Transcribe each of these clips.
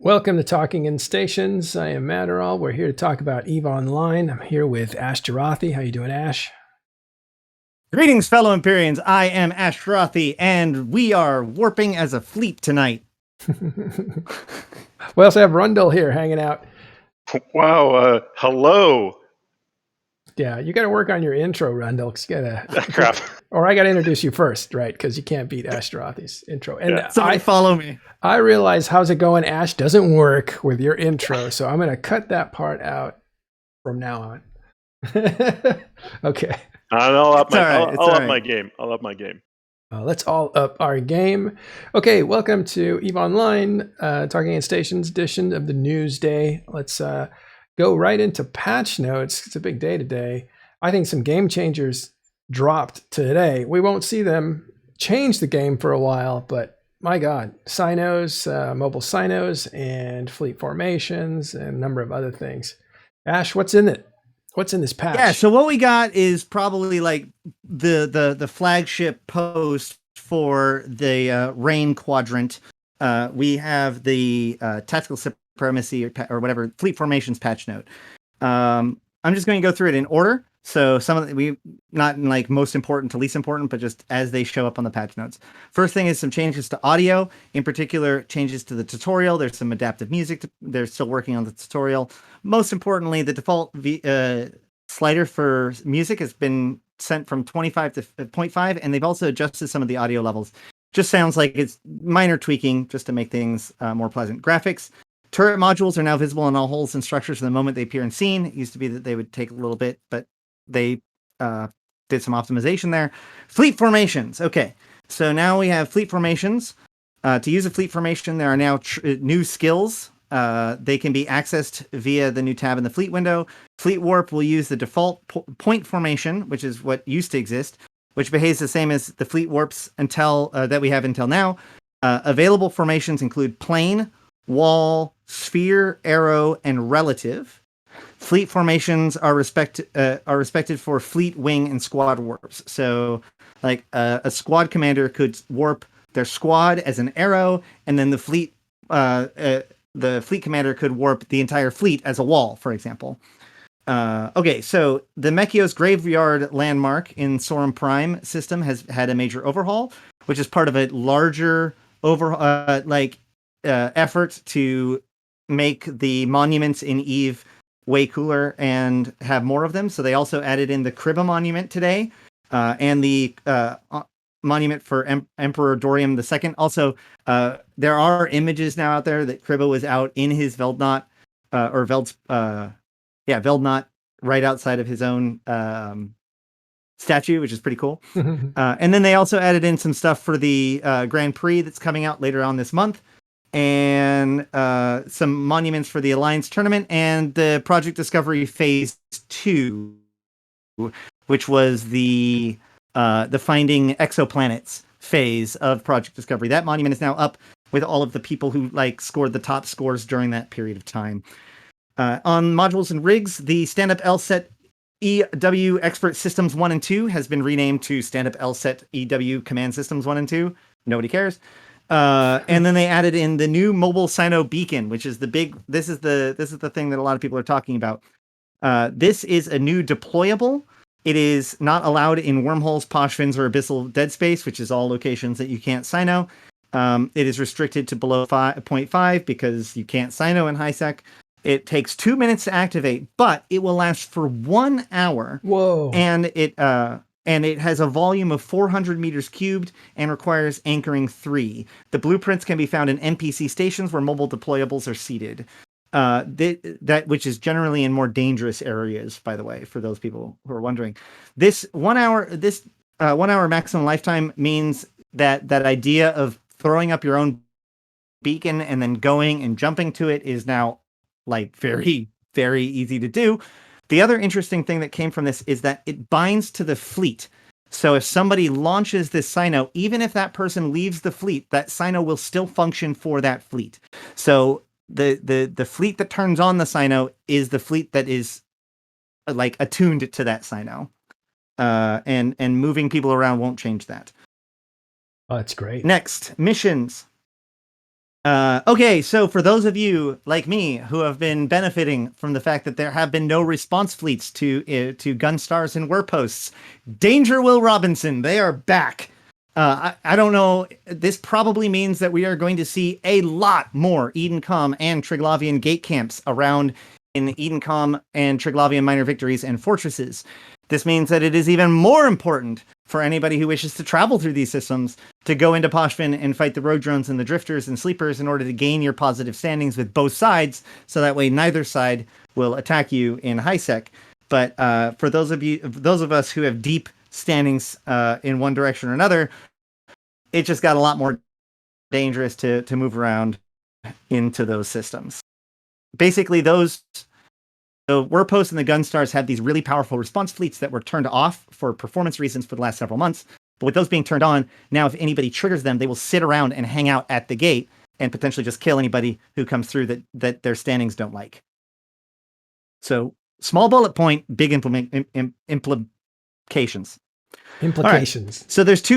Welcome to Talking in Stations. I am Matterall. We're here to talk about EVE Online. I'm here with Ash Jarathi. How you doing, Ash? Greetings, fellow Empyreans. I am Ash Jarathi, and we are warping as a fleet tonight. We also have Rundle here hanging out. Wow, hello. Yeah, you got to work on your intro, Rundle. 'Cause you gotta, Crap. or I got to introduce you first, right? Because you can't beat Ash Jarathi's intro. And Yeah. Somebody follow me. I realize how's it going, Ash doesn't work with your intro, so I'm going to cut that part out from now on. Okay. I'll up It's my game. I'll up my game. Let's all up our game. Okay, welcome to EVE Online, Talking in Stations edition of the news day. Let's go right into patch notes. It's a big day today. I think some game changers dropped today. We won't see them change the game for a while, but my God, Sinos, mobile Sinos, and fleet formations, and a number of other things. Ash, what's in it? What's in this patch? Yeah, so what we got is probably like the flagship post for the rain quadrant. We have the tactical supremacy or whatever fleet formations patch note. I'm just going to go through it in order. So some of we not in like most important to least important, but just as they show up on the patch notes. First thing is some changes to audio, in particular changes to the tutorial. There's some adaptive music. They're still working on the tutorial. Most importantly, the default slider for music has been sent from 25 to 0.5, and they've also adjusted some of the audio levels. Just sounds like it's minor tweaking just to make things more pleasant. Graphics. Turret modules are now visible in all holes and structures from the moment they appear in scene. It used to be that they would take a little bit, but they did some optimization there. Fleet formations. Okay, so now we have fleet formations. To use a fleet formation, there are now new skills. They can be accessed via the new tab in the fleet window. Fleet warp will use the default point formation, which is what used to exist, which behaves the same as the fleet warps until that we have until now. Available formations include plane, wall, sphere, arrow, and relative. Fleet formations are respected for fleet, wing, and squad warps. So, like a squad commander could warp their squad as an arrow, and then the fleet commander could warp the entire fleet as a wall, for example. Okay, so the Mechios Graveyard landmark in Sorum Prime system has had a major overhaul, which is part of a larger effort to make the monuments in EVE way cooler and have more of them. So they also added in the Kriba monument today, and the monument for Emperor Dorium II. Also, there are images now out there that Kriba was out in his Veldnot, Veldnot, right outside of his own statue, which is pretty cool. And then they also added in some stuff for the Grand Prix that's coming out later on this month, and some monuments for the Alliance tournament and the Project Discovery Phase 2, which was the finding exoplanets phase of Project Discovery. That monument is now up with all of the people who scored the top scores during that period of time. On modules and rigs, the stand-up LSET EW Expert Systems 1 and 2 has been renamed to stand-up LSET EW Command Systems 1 and 2. Nobody cares. And then they added in the new mobile Sino beacon, which is this is the thing that a lot of people are talking about. This is a new deployable. It is not allowed in wormholes, poshvins, or abyssal dead space, which is all locations that you can't Sino. It is restricted to below 0.5 because you can't Sino in high sec. It takes 2 minutes to activate, but it will last for 1 hour. Whoa! And it has a volume of 400 meters cubed and requires anchoring 3. The blueprints can be found in NPC stations where mobile deployables are seated. That which is generally in more dangerous areas, by the way, for those people who are wondering. This 1 hour maximum lifetime means that idea of throwing up your own beacon and then going and jumping to it is now very, very easy to do. The other interesting thing that came from this is that it binds to the fleet. So if somebody launches this Sino, even if that person leaves the fleet, that Sino will still function for that fleet. So the fleet that turns on the Sino is the fleet that is attuned to that Sino. And moving people around won't change that. Oh, that's great. Next, missions. Okay, so for those of you like me who have been benefiting from the fact that there have been no response fleets to Gunstars and Warposts, Danger Will Robinson, they are back. I don't know. This probably means that we are going to see a lot more Edencom and Triglavian gate camps around in Edencom and Triglavian minor victories and fortresses. This means that it is even more important for anybody who wishes to travel through these systems to go into Poshvin and fight the road drones and the drifters and sleepers in order to gain your positive standings with both sides, so that way neither side will attack you in high sec. But for those of us who have deep standings in one direction or another, it just got a lot more dangerous to move around into those systems. Basically, the Warposts and the Gunstars had these really powerful response fleets that were turned off for performance reasons for the last several months. But with those being turned on, now if anybody triggers them, they will sit around and hang out at the gate and potentially just kill anybody who comes through that their standings don't like. So small bullet point, big implications. Implications. Right. So there's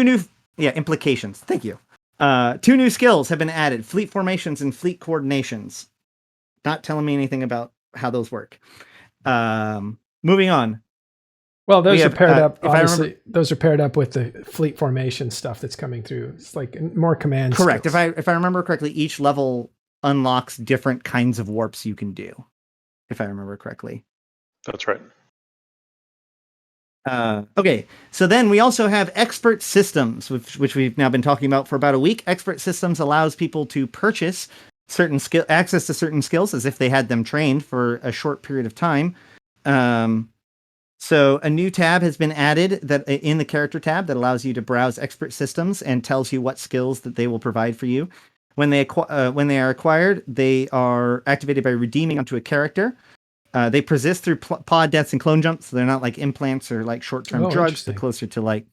implications. Thank you. 2 new skills have been added: fleet formations and fleet coordinations. Not telling me anything about how those work. Moving on. Well, those are paired up. Obviously, those are paired up with the fleet formation stuff that's coming through. It's like more commands. Correct. Skills. If I remember correctly, each level unlocks different kinds of warps you can do. If I remember correctly. That's right. Okay, so then we also have expert systems, which we've now been talking about for about a week. Expert systems allows people to purchase access to certain skills as if they had them trained for a short period of time. So a new tab has been added that in the character tab that allows you to browse expert systems and tells you what skills that they will provide for you. When they are acquired, they are activated by redeeming onto a character. They persist through pod deaths and clone jumps, so they're not like implants or like short-term drugs. They're closer to like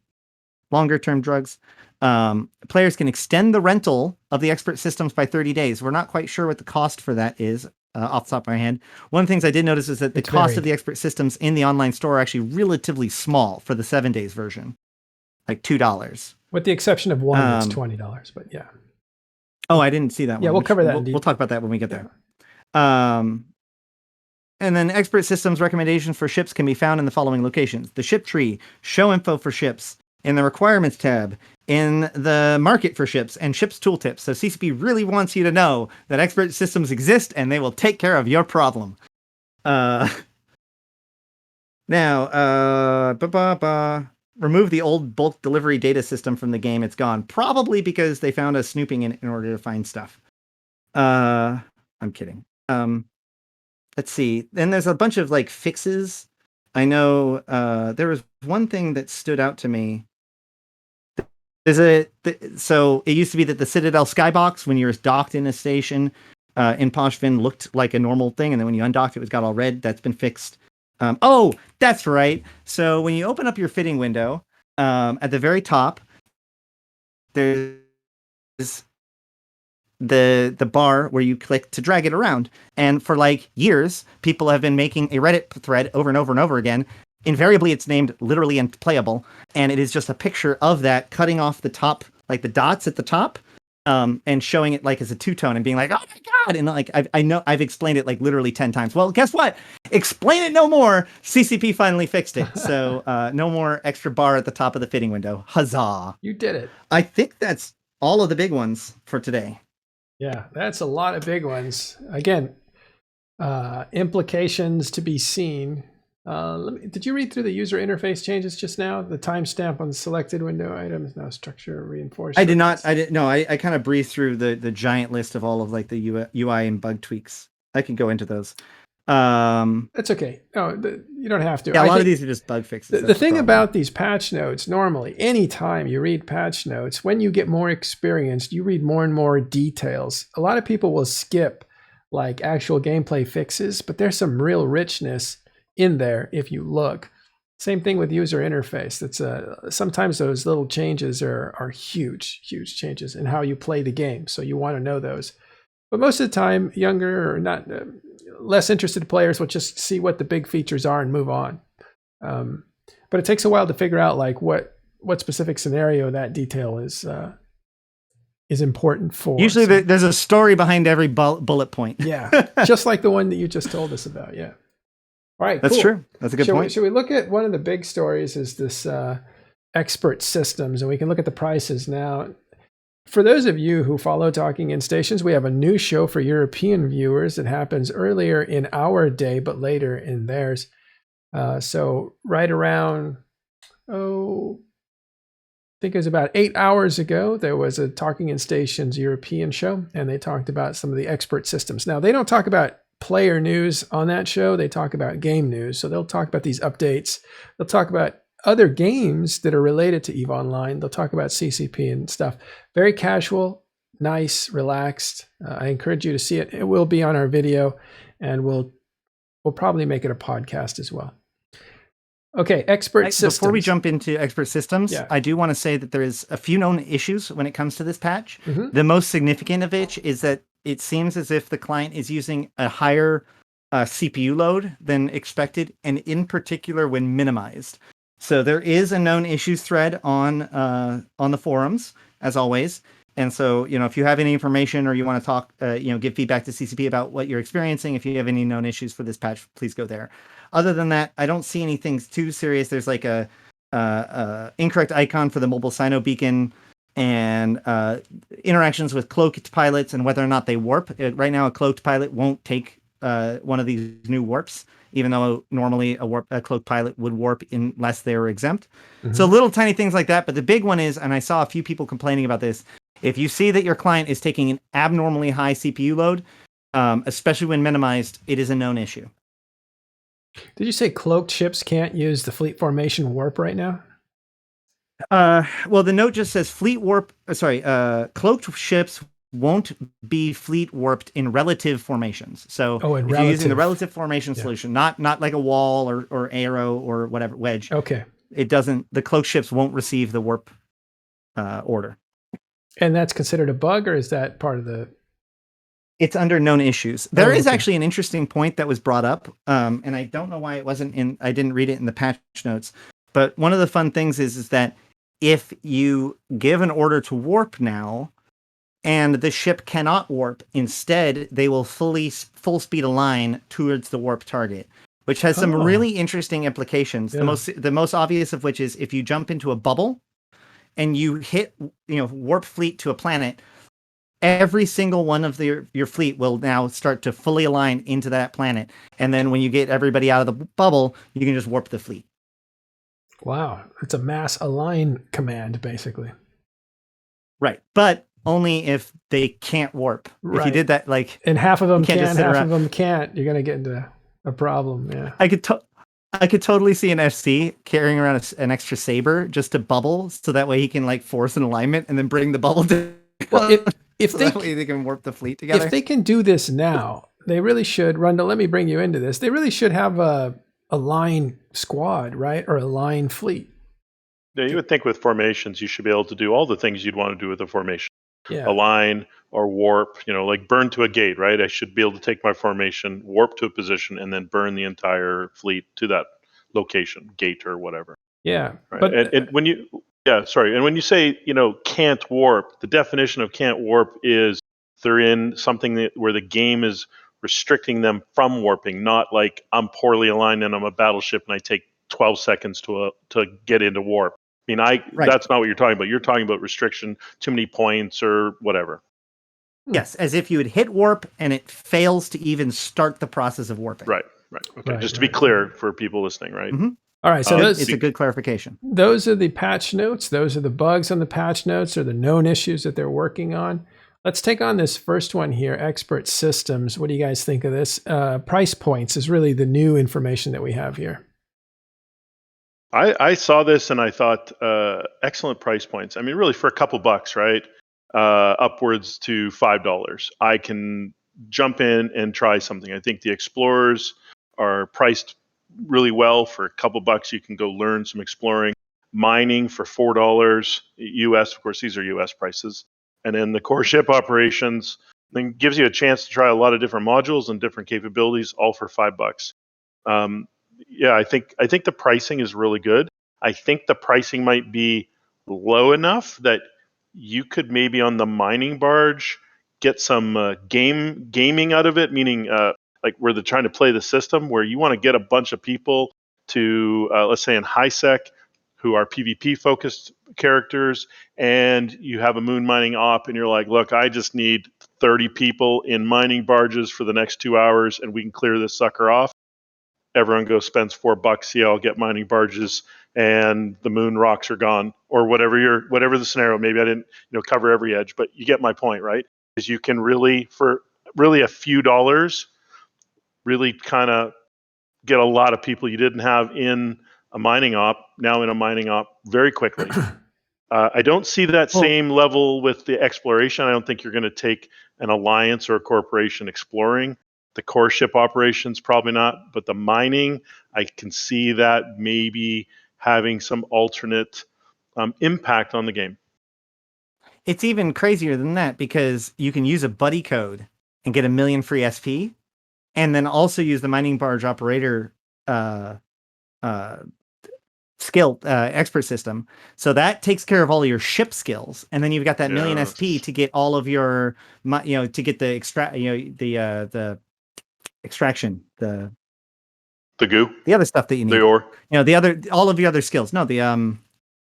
longer-term drugs. Players can extend the rental of the expert systems by 30 days. We're not quite sure what the cost for that is off the top of my head. One of the things I did notice is that the cost of the expert systems in the online store are actually relatively small for the 7 days version, like $2. With the exception of one that's $20, but yeah. Oh, I didn't see that one. Yeah, we'll cover that. We'll talk about that when we get there. And then expert systems recommendations for ships can be found in the following locations: the ship tree, show info for ships, in the requirements tab, in the market for ships, and ships tooltips. So CCP really wants you to know that expert systems exist and they will take care of your problem. Remove the old bulk delivery data system from the game. It's gone. Probably because they found us snooping in order to find stuff. I'm kidding. Let's see. Then there's a bunch of like fixes. I know there was one thing that stood out to me. So it used to be that the Citadel skybox, when you were docked in a station in Poshvin, looked like a normal thing, and then when you undocked, it got all red. That's been fixed. Oh, that's right. So when you open up your fitting window, at the very top, there's the bar where you click to drag it around. And for like years, people have been making a Reddit thread over and over and over again. Invariably, it's named literally unplayable, and it is just a picture of that cutting off the top, like the dots at the top, and showing it like as a two-tone and being like, oh my god! And like I know I've explained it like literally 10 times. Well, guess what? Explain it no more. CCP finally fixed it, so no more extra bar at the top of the fitting window. Huzzah! You did it. I think that's all of the big ones for today. Yeah, that's a lot of big ones. Again, implications to be seen. Did you read through the user interface changes just now? The timestamp on the selected window items now structure reinforced. I did not. No, I kind of breezed through the giant list of all of like the UI and bug tweaks. I can go into those. That's okay. No, you don't have to. Yeah, a lot of these are just bug fixes. The thing about these patch notes, normally, anytime you read patch notes, when you get more experienced, you read more and more details. A lot of people will skip like actual gameplay fixes, but there's some real richness in there if you look. Same thing with user interface. That's sometimes those little changes are huge changes in how you play the game. So you want to know those. But most of the time, younger or not less interested players will just see what the big features are and move on. But it takes a while to figure out like what specific scenario that detail is is important for. Usually So, there's a story behind every bullet point. yeah, just like the one that you just told us about. Yeah. All right, That's cool. true. That's a good point. Should we look at one of the big stories is this expert systems, and we can look at the prices now. For those of you who follow Talking in Stations, we have a new show for European viewers that happens earlier in our day, but later in theirs. So right around, I think it was about 8 hours ago, there was a Talking in Stations European show, and they talked about some of the expert systems. Now, they don't talk about player news on that show. They talk about game news. So they'll talk about these updates. They'll talk about other games that are related to EVE Online. They'll talk about CCP and stuff. Very casual, nice, relaxed. I encourage you to see it. It will be on our video, and we'll probably make it a podcast as well. Okay, expert systems. Before we jump into expert systems, Yeah. I do want to say that there is a few known issues when it comes to this patch. Mm-hmm. The most significant of which is that it seems as if the client is using a higher CPU load than expected, and in particular when minimized. So there is a known issues thread on the forums, as always. And so, if you have any information or you want to talk, give feedback to CCP about what you're experiencing, if you have any known issues for this patch, please go there. Other than that, I don't see anything too serious. There's like a incorrect icon for the mobile Sino beacon, and interactions with cloaked pilots and whether or not they warp. Right now, a cloaked pilot won't take one of these new warps, even though normally a cloaked pilot would warp unless they were exempt. Mm-hmm. So little tiny things like that. But the big one is, and I saw a few people complaining about this, if you see that your client is taking an abnormally high CPU load, especially when minimized, it is a known issue. Did you say cloaked ships can't use the fleet formation warp right now? Well, the note just says cloaked ships won't be fleet warped in relative formations. So if you're using the relative formation solution, not like a wall or arrow or whatever wedge. Okay. It doesn't. The cloaked ships won't receive the warp order. And that's considered a bug, or is that part of the? It's under known issues. There is actually an interesting point that was brought up, and I don't know why it wasn't in. I didn't read it in the patch notes. But one of the fun things is that if you give an order to warp now, and the ship cannot warp, instead they will full speed align towards the warp target, which has some really interesting implications. Yeah. The most obvious of which is if you jump into a bubble and you hit warp fleet to a planet, every single one of your fleet will now start to fully align into that planet. And then when you get everybody out of the bubble, you can just warp the fleet. Wow. It's a mass align command, basically. Right. But only if they can't warp. Right. If you did that, and half of them can, half of them can't, you're going to get into a problem. Yeah. I could totally see an FC carrying around an extra saber just to bubble, so that way he can force an alignment and then bring the bubble down. Well, if that way they can warp the fleet together. If they can do this now, they really should. Rundle, let me bring you into this. They really should have a line squad, right, or a line fleet. Yeah, you would think with formations you should be able to do all the things you'd want to do with a formation. Yeah. Align or warp, like burn to a gate, right? I should be able to take my formation, warp to a position, and then burn the entire fleet to that location, gate or whatever. Yeah. Right. But and when you and when you say, can't warp, the definition of can't warp is they're in something where the game is restricting them from warping, not like I'm poorly aligned and I'm a battleship and I take 12 seconds to get into warp. I mean, that's not what you're talking about. You're talking about restriction, too many points or whatever. Yes, as if you would hit warp and it fails to even start the process of warping. Right. Okay, just to be clear for people listening, right? Mm-hmm. All right, so it's a good clarification. Those are the patch notes. Those are the bugs on the patch notes, or the known issues that they're working on. Let's take on this first one here, expert systems. What do you guys think of this? Price points is really the new information that we have here. I saw this and I thought, excellent price points. I mean, really for a couple bucks, right? Upwards to $5. I can jump in and try something. I think the explorers are priced really well. For a couple bucks, you can go learn some exploring. Mining for $4 US. Of course, these are US prices. And then the core ship operations then gives you a chance to try a lot of different modules and different capabilities, all for $5. Yeah, I think the pricing is really good. I think the pricing might be low enough that you could maybe on the mining barge get some gaming out of it, meaning like where they're trying to play the system, where you want to get a bunch of people to, let's say in high sec, who are PvP focused characters, and you have a moon mining op, and you're like, look, I just need 30 people in mining barges for the next 2 hours, and we can clear this sucker off. Everyone goes spends $4. Yeah, I'll get mining barges, and the moon rocks are gone, or whatever the scenario. Maybe I didn't cover every edge, but you get my point, right? Is you can really, for really a few dollars, really kind of get a lot of people you didn't have in a mining op now in a mining op very quickly. I don't see that same level with the exploration. I don't think you're going to take an alliance or a corporation exploring. The core ship operations, probably not. But the mining, I can see that maybe having some alternate impact on the game. It's even crazier than that because you can use a buddy code and get 1 million free SP, and then also use the mining barge operator skill expert system. So that takes care of all of your ship skills, and then you've got that 1 million SP to get all of your, to get the the extraction, the goo, the other stuff that you need, the ore, all of your other skills. No, the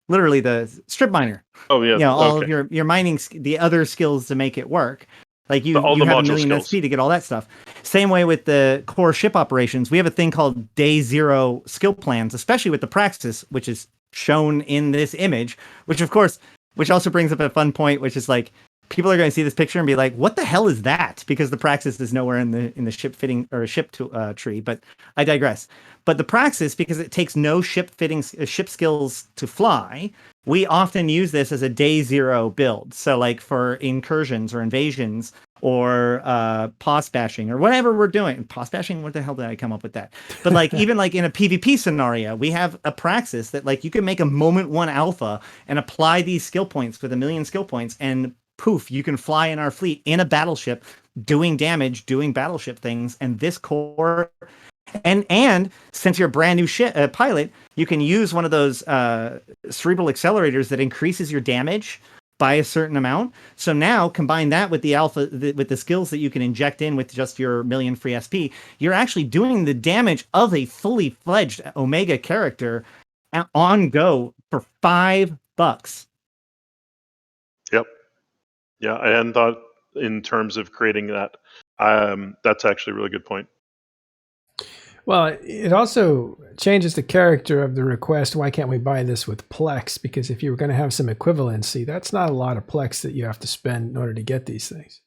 literally the strip miner. Oh yeah, all of your mining, the other skills to make it work. Like you have 1 million skills. SP to get all that stuff. Same way with the core ship operations. We have a thing called day 0 skill plans, especially with the Praxis, which is shown in this image, which also brings up a fun point, which is like, people are going to see this picture and be like, what the hell is that? Because the Praxis is nowhere in the ship fitting or ship tree, but I digress. But the Praxis, because it takes no ship skills to fly, we often use this as a day 0 build. So like for incursions or invasions or pos bashing or whatever we're doing. Pos bashing, what the hell did I come up with that? But like even like in a PvP scenario, we have a Praxis that like you can make a moment 1 alpha and apply these skill points with 1 million skill points, and poof, you can fly in our fleet in a battleship, doing damage, doing battleship things. And this core, and since you're a brand new pilot, you can use one of those cerebral accelerators that increases your damage by a certain amount. So now combine that with the alpha, with the skills that you can inject in with just your 1 million free SP, you're actually doing the damage of a fully fledged Omega character on go for $5. Yep. Yeah, I hadn't thought in terms of creating that. That's actually a really good point. Well, it also changes the character of the request. Why can't we buy this with Plex? Because if you were going to have some equivalency, that's not a lot of Plex that you have to spend in order to get these things.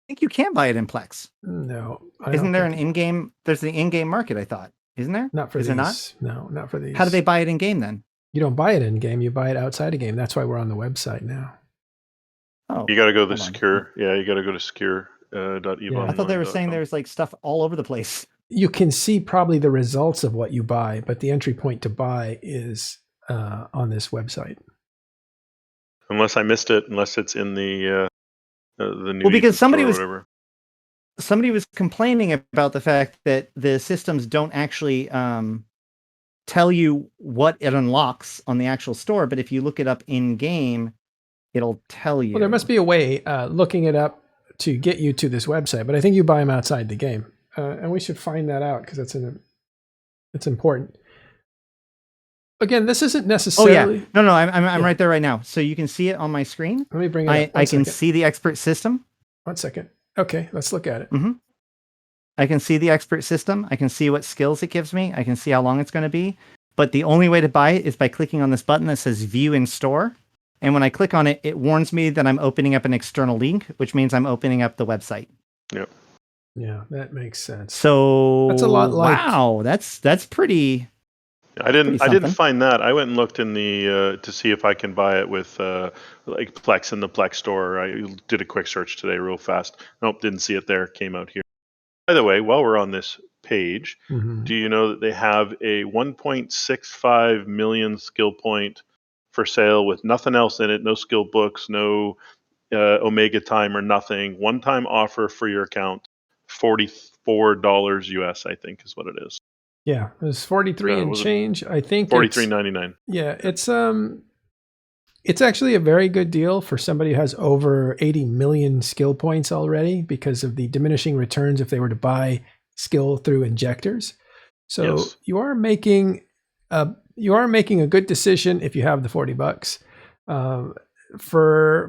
I think you can buy it in Plex. No. Isn't there an in-game? There's the in-game market, I thought. Isn't there? Not for these. Is there not? No, not for these. How do they buy it in-game then? You don't buy it in-game. You buy it outside of game. That's why we're on the website now. Oh, you got to go to the secure. Yeah, you got to go to secure.evol. I thought they were saying there's like stuff all over the place. You can see probably the results of what you buy, but the entry point to buy is on this website. Unless I missed it, unless it's in the new. Well, because somebody was complaining about the fact that the systems don't actually tell you what it unlocks on the actual store, but if you look it up in game, it'll tell you. Well, there must be a way looking it up to get you to this website, but I think you buy them outside the game. And we should find that out because it's important. Again, this isn't necessarily. Oh yeah, no, I'm right there right now. So you can see it on my screen. Let me bring it up. I can see the expert system. 1 second. Okay, let's look at it. Mm-hmm. I can see the expert system. I can see what skills it gives me. I can see how long it's going to be. But the only way to buy it is by clicking on this button that says View in Store. And when I click on it, it warns me that I'm opening up an external link, which means I'm opening up the website. Yep. Yeah, that makes sense. So that's a lot like. Wow, that's pretty. I didn't find that. I went and looked in the to see if I can buy it with like Plex in the Plex store. I did a quick search today, real fast. Nope, didn't see it there. Came out here. By the way, while we're on this page, do you know that they have a 1.65 million skill point for sale with nothing else in it? No skill books, no Omega time or nothing. One-time offer for your account. $44 US, I think, is what it is. Yeah, it was 43 and change. I think $43.99. Yeah, it's it's actually a very good deal for somebody who has over 80 million skill points already because of the diminishing returns if they were to buy skill through injectors. So Yes. you are making a good decision if you have the $40.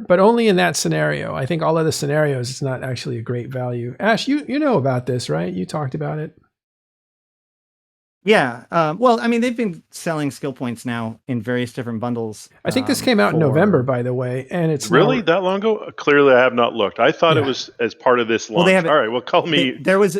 But only in that scenario. I think all other scenarios, it's not actually a great value. Ash, you know about this, right? You talked about it. Yeah. Well, I mean, they've been selling skill points now in various different bundles. I think this came out in November, by the way, and it's really now, that long ago. Clearly, I have not looked. I thought it Yeah. was as part of this launch. Well, they have All right. Well, call me. There was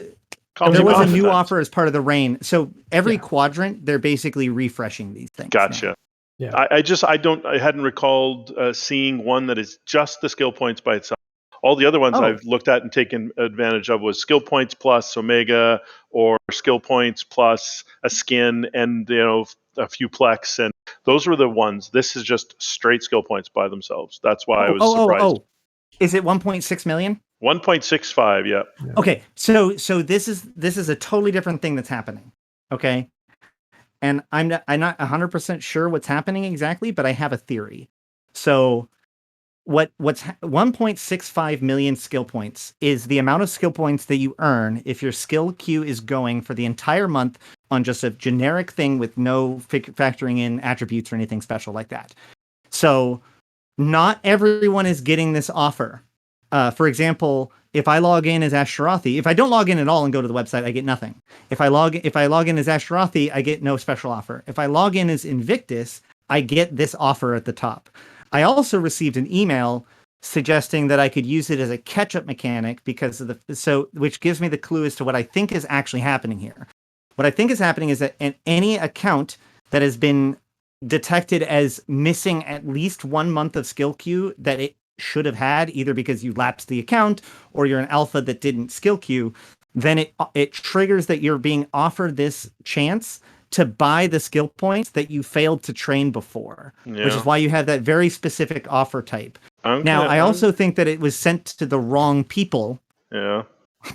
Call there me was a Muffin new then. offer as part of the rain. So every Yeah. quadrant, they're basically refreshing these things. Gotcha. now. Yeah. I hadn't recalled seeing one that is just the skill points by itself. All the other ones Oh. I've looked at and taken advantage of was skill points plus Omega or skill points plus a skin and a few plex, and those were the ones. This is just straight skill points by themselves. That's why I was surprised. Is it 1.6 million? 1.65, yeah. Okay, so this is a totally different thing that's happening. Okay, and I'm not 100% sure what's happening exactly, but I have a theory. So what's 1.65 million skill points is the amount of skill points that you earn if your skill queue is going for the entire month on just a generic thing with no factoring in attributes or anything special like that. So not everyone is getting this offer. For example, if I log in as Ashtarothi, if I don't log in at all and go to the website, I get nothing. If I log in as Ashtarothi, I get no special offer. If I log in as Invictus, I get this offer at the top. I also received an email suggesting that I could use it as a catch-up mechanic because of which gives me the clue as to what I think is actually happening here. What I think is happening is that in any account that has been detected as missing at least 1 month of skill queue that it should have had, either because you lapsed the account or you're an alpha that didn't skill queue, then it triggers that you're being offered this chance to buy the skill points that you failed to train before, which is why you have that very specific offer type. Now, I also think that it was sent to the wrong people. Yeah.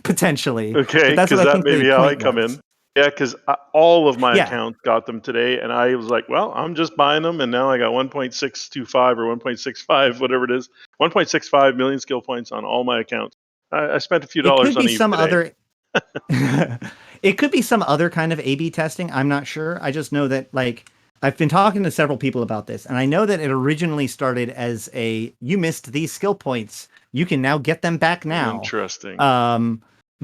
Potentially. Okay, But that's because what I that think may the be how I point come was. in. Yeah, because all of my accounts got them today, and I was like, well, I'm just buying them, and now I got 1.625 or 1.65, whatever it is, 1.65 million skill points on all my accounts. I spent a few dollars on Eve today. It could be some other kind of A/B testing. I'm not sure. I just know that, like, I've been talking to several people about this, and I know that it originally started as you missed these skill points. You can now get them back now. Interesting.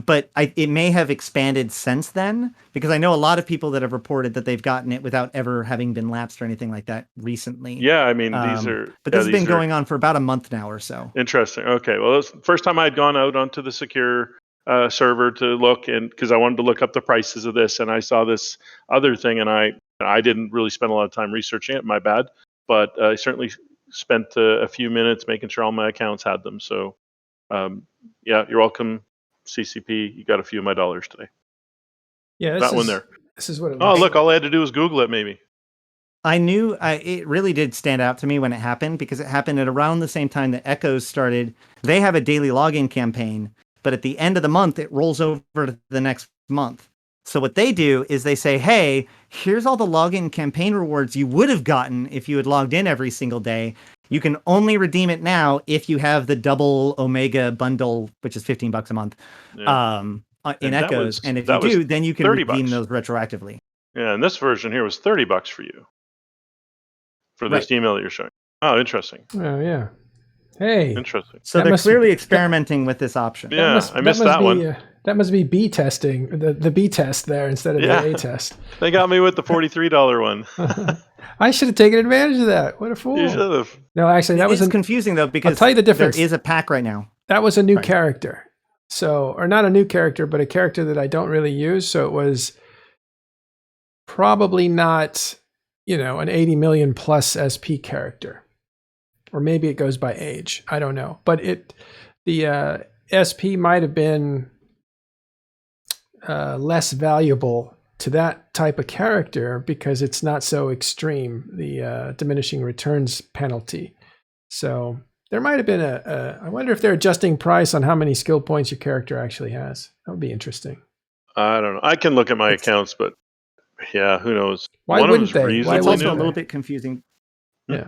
But it may have expanded since then, because I know a lot of people that have reported that they've gotten it without ever having been lapsed or anything like that recently. Yeah, I mean, these are... But this has been going on for about a month now or so. Interesting. Okay, well, it's the first time I'd gone out onto the secure server to look, and because I wanted to look up the prices of this, and I saw this other thing, and I didn't really spend a lot of time researching it. My bad, but I certainly spent a few minutes making sure all my accounts had them. So, yeah, you're welcome, CCP. You got a few of my dollars today. Yeah, that one there. This is what it Oh, looks look! like. All I had to do was Google it. Maybe. I knew it really did stand out to me when it happened, because it happened at around the same time that Echoes started. They have a daily login campaign, but at the end of the month, it rolls over to the next month. So what they do is they say, hey, here's all the login campaign rewards you would have gotten if you had logged in every single day. You can only redeem it now if you have the double Omega bundle, which is $15 a month, in Echoes. And if you do, then you can redeem those retroactively. Yeah, and this version here was $30 for you. For this email that you're showing. Oh, interesting. Oh, yeah. Hey. Interesting. So they're clearly experimenting with this option. Yeah, I missed that one. That must be B testing, the B test there instead of the A test. They got me with the $43 one. I should have taken advantage of that. What a fool. You should have. No, actually, that was confusing, though, because I'll tell you the difference. There is a pack right now. That was a new character. So, or not a new character, but a character that I don't really use. So it was probably not, an 80 million plus SP character, or maybe it goes by age. I don't know, but the SP might have been less valuable to that type of character because it's not so extreme, the diminishing returns penalty. So there might have been I wonder if they're adjusting price on how many skill points your character actually has. That would be interesting. I don't know. I can look at my accounts, but yeah, who knows? Why wouldn't they? It's also a little bit confusing. Yeah.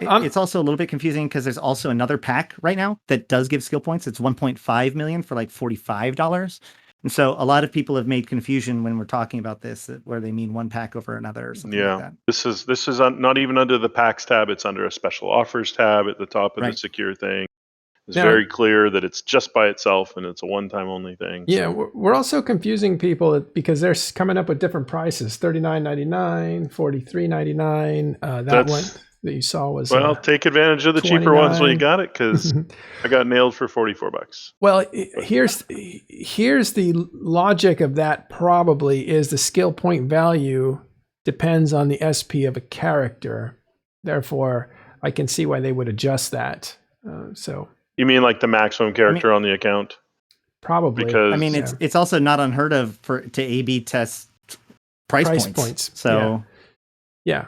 It's also a little bit confusing because there's also another pack right now that does give skill points. It's 1.5 million for like $45. And so a lot of people have made confusion when we're talking about this, where they mean one pack over another or something like that. This is not even under the packs tab. It's under a special offers tab at the top of the secure thing. It's very clear that it's just by itself and it's a one-time only thing. Yeah, so we're also confusing people because they're coming up with different prices: $39.99, $43.99. That one that you saw was take advantage of the cheaper ones while you got it, because I got nailed for $44. Well, here's the logic of that. Probably is the skill point value depends on the SP of a character. Therefore, I can see why they would adjust that. So. You mean like the maximum character on the account? Probably. Because it's also not unheard of to A/B test price points. So yeah.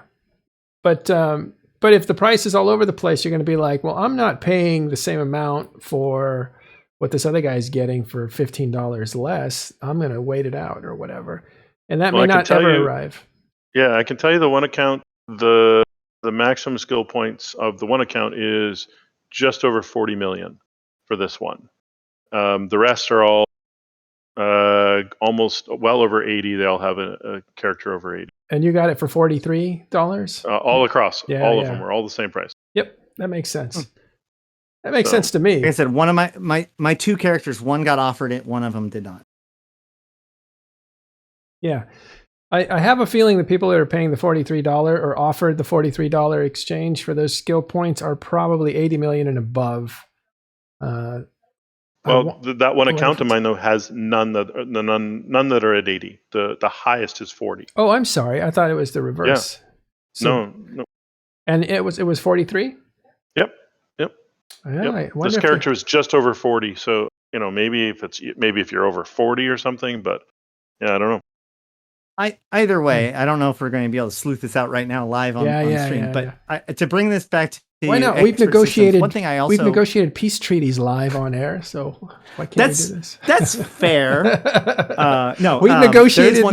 But if the price is all over the place, you're going to be like, well, I'm not paying the same amount for what this other guy's getting for $15 less. I'm going to wait it out or whatever, and that may not ever arrive. Yeah, I can tell you the one account, the maximum skill points of the one account is just over 40 million for this one. The rest are all almost well over 80. They all have a character over 80. And you got it for $43? All across. All of them were all the same price. Yep, that makes sense. That makes sense to me. Like I said, one of my two characters, one got offered it, one of them did not. Yeah. I have a feeling the people that are paying the $43 or offered the $43 exchange for those skill points are probably 80 million and above. That one account of mine though has none that are at 80. The highest is 40. Oh, I'm sorry. I thought it was the reverse. Yeah. So, no. And it was 43? Yep. This character is just over 40. So, maybe if you're over 40 or something, but yeah, I don't know. Either way, I don't know if we're going to be able to sleuth this out right now live on stream. But to bring this back to why not? We've negotiated. We've negotiated peace treaties live on air, so why can't we do this? That's fair. No, we negotiated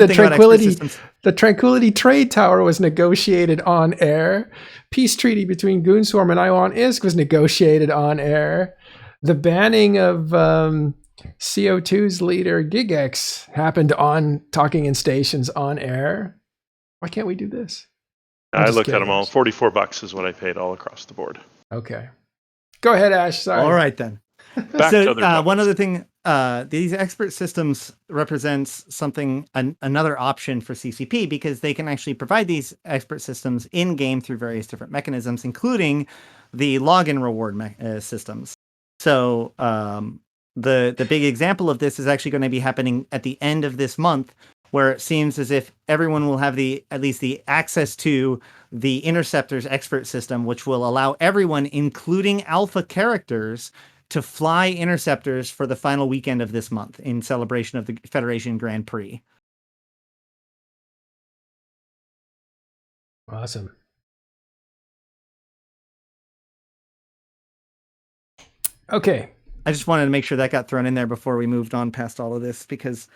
the Tranquility Trade Tower was negotiated on air. Peace treaty between Goonswarm and Iwan Isk was negotiated on air. The banning of CO2's leader Gigex happened on Talking in Stations on air. Why can't we do this? I looked at them all. $44 is what I paid all across the board. Okay. Go ahead, Ash. Sorry. All right, then. Back to other one other thing, these expert systems represents another option for CCP, because they can actually provide these expert systems in-game through various different mechanisms, including the login reward systems. So the big example of this is actually going to be happening at the end of this month, where it seems as if everyone will have at least the access to the Interceptor's expert system, which will allow everyone, including alpha characters, to fly Interceptors for the final weekend of this month in celebration of the Federation Grand Prix. Awesome. Okay. I just wanted to make sure that got thrown in there before we moved on past all of this, because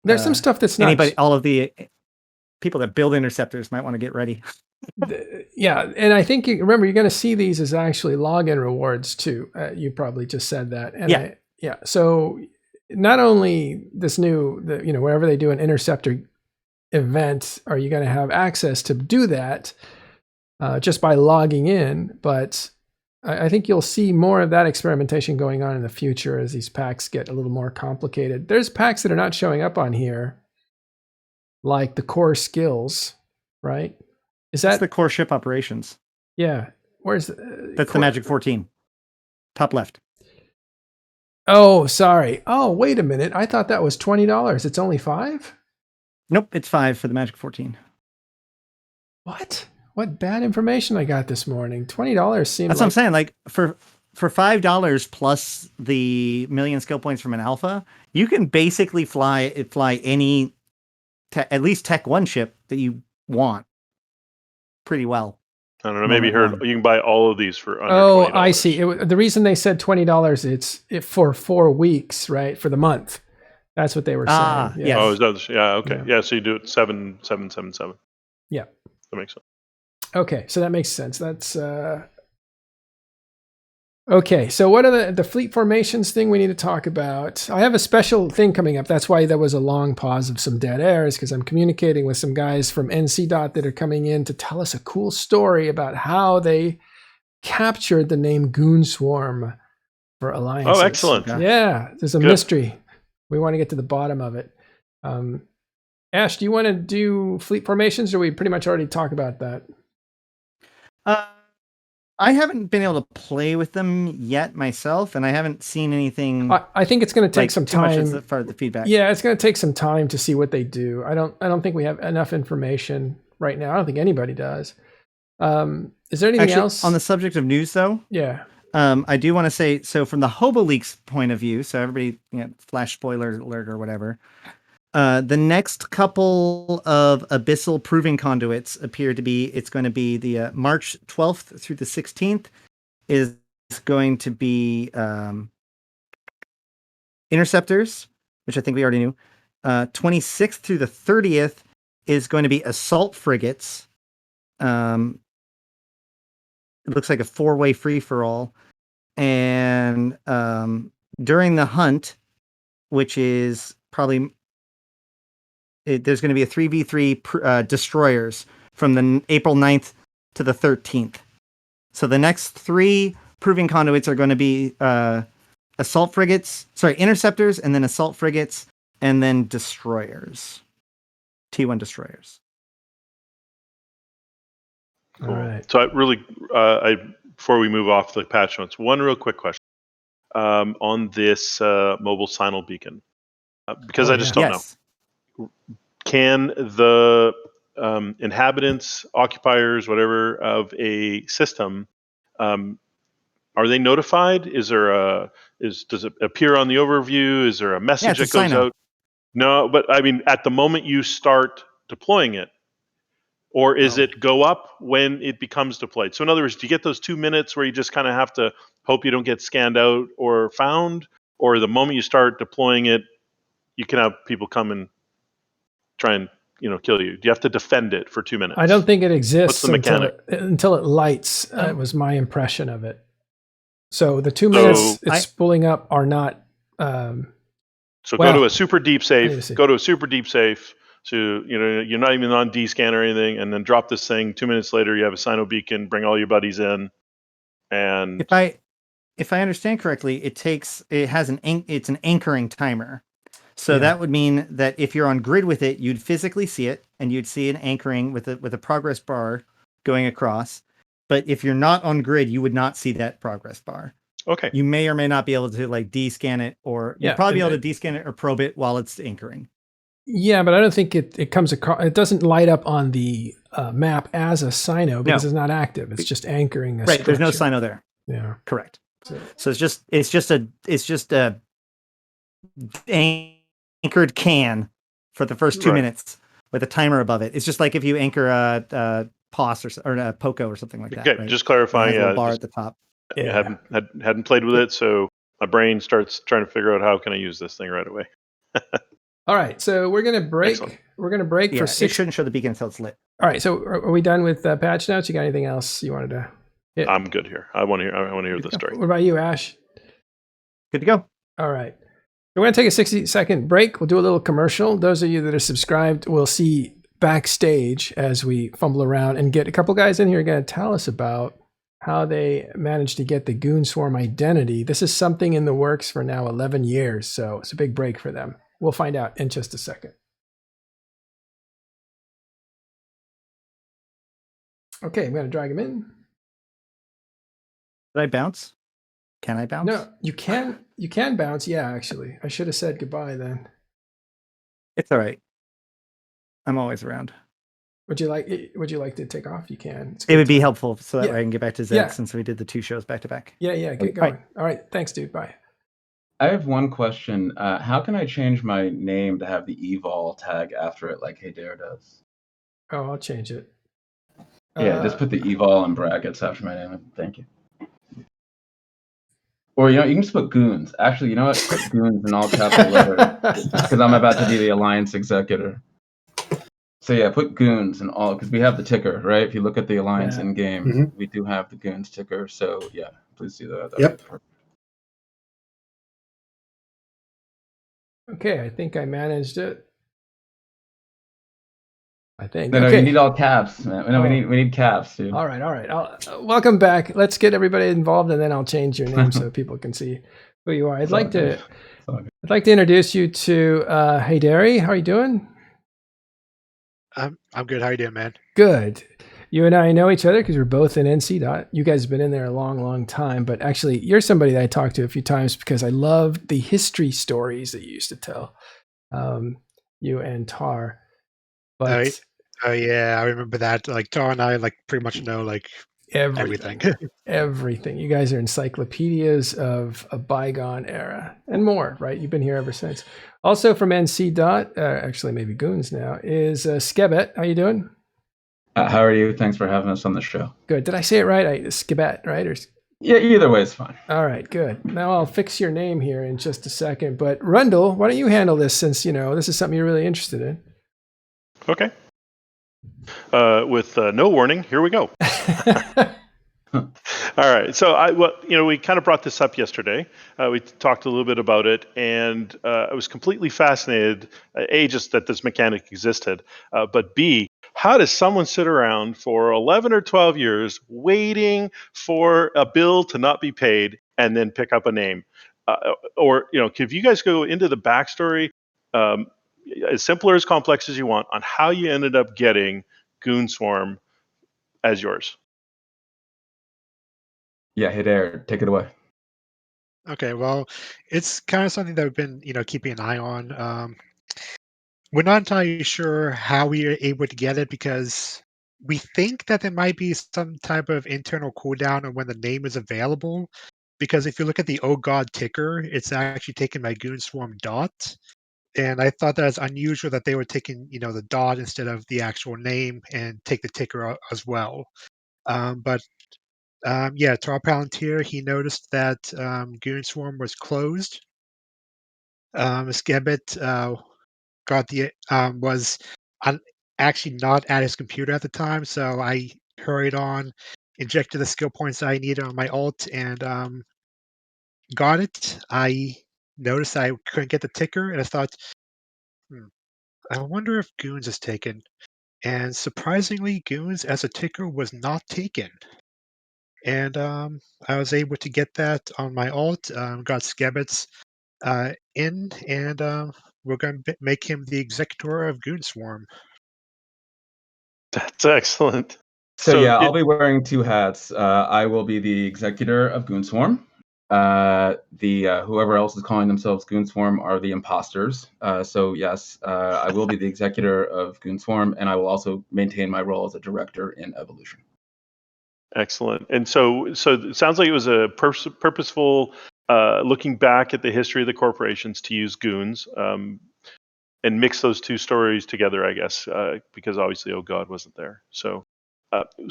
there's some stuff that's not all of the people that build Interceptors might want to get ready. Yeah, and I think remember you're going to see these as actually login rewards too. You probably just said that. And so not only this new, wherever they do an Interceptor event, are you going to have access to do that just by logging in, but I think you'll see more of that experimentation going on in the future as these packs get a little more complicated. There's packs that are not showing up on here, like the core skills, right? That's the core ship operations? Yeah. Where's that's the Magic 14. Top left. Oh, sorry. Oh, wait a minute. I thought that was $20. It's only $5? Nope, it's $5 for the Magic 14. What? What bad information I got this morning. $20 seems That's what I'm saying. Like for $5 plus the million skill points from an alpha, you can basically fly any at least Tech 1 ship that you want pretty well. I don't know. Maybe you can buy all of these for under $20. I see. The reason they said $20, it's for 4 weeks, right? For the month. That's what they were saying. Yes. Oh, okay. Yeah. So you do it 7,777. Yeah. That makes sense. Okay, so that makes sense. That's okay. So what are the fleet formations thing we need to talk about? I have a special thing coming up. That's why there was a long pause of some dead airs, because I'm communicating with some guys from NC Dot that are coming in to tell us a cool story about how they captured the name Goon Swarm for alliances. Oh, excellent. Yeah, there's a Good. mystery. We want to get to the bottom of it. Ash, do you want to do fleet formations, or we pretty much already talked about that? I haven't been able to play with them yet myself, and I haven't seen anything. I think it's going to take some too much time. as far as the feedback. Yeah, it's going to take some time to see what they do. I don't think we have enough information right now. I don't think anybody does. Is there anything else on the subject of news, though? Yeah. I do want to say, so from the Hobo Leaks point of view, so everybody, flash spoiler alert or whatever. The next couple of abyssal proving conduits appear to be, it's going to be the March 12th through the 16th is going to be interceptors, which I think we already knew. 26th through the 30th is going to be assault frigates. It looks like a 4-way free-for-all. And during the hunt, which is probably... there's going to be a 3v3 destroyers from the April 9th to the 13th. So the next 3 proving conduits are going to be interceptors, and then assault frigates, and then destroyers. T1 destroyers. Cool. All right. So before we move off the patch notes, one real quick question on this mobile Sino beacon, because I just don't know. Can the inhabitants, occupiers, whatever of a system, are they notified? Does it appear on the overview? Is there a message that goes out? No, but I mean, at the moment you start deploying it, or is it go up when it becomes deployed? So in other words, do you get those 2 minutes where you just kind of have to hope you don't get scanned out or found, or the moment you start deploying it, you can have people come and try and kill you? Do you have to defend it for 2 minutes? I don't think it exists. What's the mechanic? until it lights. It was my impression of it. So the 2 minutes it's spooling up are not. So go to a super deep safe. Go to a super deep safe. So you're not even on D-scan or anything, and then drop this thing. 2 minutes later, you have a Sino beacon. Bring all your buddies in, and if I understand correctly, it's an anchoring timer. So that would mean that if you're on grid with it, you'd physically see it, and you'd see an anchoring with a progress bar going across. But if you're not on grid, you would not see that progress bar. Okay. You may or may not be able to D-scan it, or you'll probably be able to D-scan it or probe it while it's anchoring. Yeah, but I don't think it comes across. It doesn't light up on the map as a Sino because it's not active. It's just anchoring. Right. There's no Sino there. Yeah. Correct. So it's just a anchored can for the first 2 minutes with a timer above it. It's just like if you anchor a POS or a POCO or something like that. Okay. Right? Just clarifying. A bar at the top. Yeah. Hadn't played with it, so my brain starts trying to figure out how can I use this thing right away. All right, so we're gonna break. Excellent. We're gonna break for 6. It shouldn't show the beacon until it's lit. All right, so are we done with patch notes? You got anything else you wanted to hit? I'm good here. I want to hear the story. What about you, Ash? Good to go. All right, we're gonna take a 60-second break. We'll do a little commercial. Those of you that are subscribed will see backstage as we fumble around and get a couple guys in here going to tell us about how they managed to get the Goon Swarm identity. This is something in the works for now 11 years, so it's a big break for them. We'll find out in just a second. Okay, I'm going to drag him in. Did I bounce? Can I bounce? No, you can bounce. Yeah, actually. I should have said goodbye then. It's all right. I'm always around. Would you like to take off? You can. It would be helpful so that way I can get back to Zed since we did the 2 shows back to back. Yeah, get going. All right, thanks, dude. Bye. I have one question. How can I change my name to have the Evol tag after it like Hey Dare does? Oh, I'll change it. Yeah, just put the Evol in brackets after my name. Thank you. Or, you can just put Goons. Actually, you know what? Put Goons in all capital letters because I'm about to be the Alliance Executor. So yeah, put goons and all, because we have the ticker, right? If you look at the alliance Yeah. in game, Mhm. we do have the goons ticker. So yeah, please do that. That'd Yep. be perfect. Okay, I think I managed it. I think. No, okay. you need all caps, man. No, Oh. we need caps, dude. All right. Welcome back. Let's get everybody involved, and then I'll change your name so people can see who you are. I'd like to introduce you to Hey Derry. How are you doing? I'm good. How you doing, man? Good. You and I know each other because we're both in NC Dot. You guys have been in there a long, long time, but actually, you're somebody that I talked to a few times because I love the history stories that you used to tell. You and Tar, but Oh yeah, I remember that. Like Tar and I pretty much know everything. everything. You guys are encyclopedias of a bygone era and more, right? You've been here ever since. Also from NC Dot, actually maybe Goons now, is Skebet. How you doing? How are you? Thanks for having us on the show. Good. Did I say it right? Skebet, right? Or yeah, either way is fine. All right, good. Now I'll fix your name here in just a second. But Rundle, why don't you handle this since this is something you're really interested in? Okay. With no warning, here we go. All right. So we kind of brought this up yesterday. We talked a little bit about it, and I was completely fascinated. A, just that this mechanic existed, but B, how does someone sit around for 11 or 12 years waiting for a bill to not be paid and then pick up a name? If you guys go into the backstory, as simple or as complex as you want, on how you ended up getting Goon Swarm as yours. Yeah, Hey Derry, take it away. Okay, well, it's kind of something that we've been keeping an eye on. We're not entirely sure how we are able to get it because we think that there might be some type of internal cooldown on when the name is available. Because if you look at the Oh God ticker, it's actually taken by Goon Swarm Dot. And I thought that was unusual that they were taking, the dot instead of the actual name and take the ticker as well. But to our Palantir, he noticed that Goon Swarm was closed. Skebbit was actually not at his computer at the time, so I hurried on, injected the skill points I needed on my alt, and got it. I noticed I couldn't get the ticker, and I thought, I wonder if Goons is taken. And surprisingly, Goons as a ticker was not taken. And I was able to get that on my alt, got Skebbits in, and we're going to make him the executor of Goon Swarm. That's excellent. So yeah, I'll be wearing two hats. I will be the executor of Goon Swarm. Whoever else is calling themselves Goon Swarm are the imposters. So yes, I will be the executor of Goon Swarm, and I will also maintain my role as a director in Evolution. Excellent. And so it sounds like it was a purposeful looking back at the history of the corporations to use goons and mix those two stories together, I guess, because obviously Oh God wasn't there. So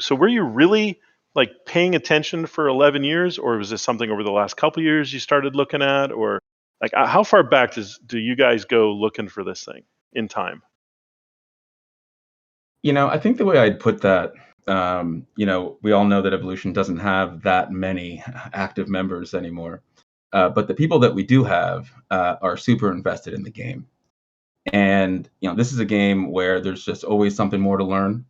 were you really paying attention for 11 years, or was this something over the last couple of years you started looking at, or how far back do you guys go looking for this thing in time? I think the way I'd put that, we all know that Evolution doesn't have that many active members anymore. But the people that we do have are super invested in the game. And, this is a game where there's just always something more to learn.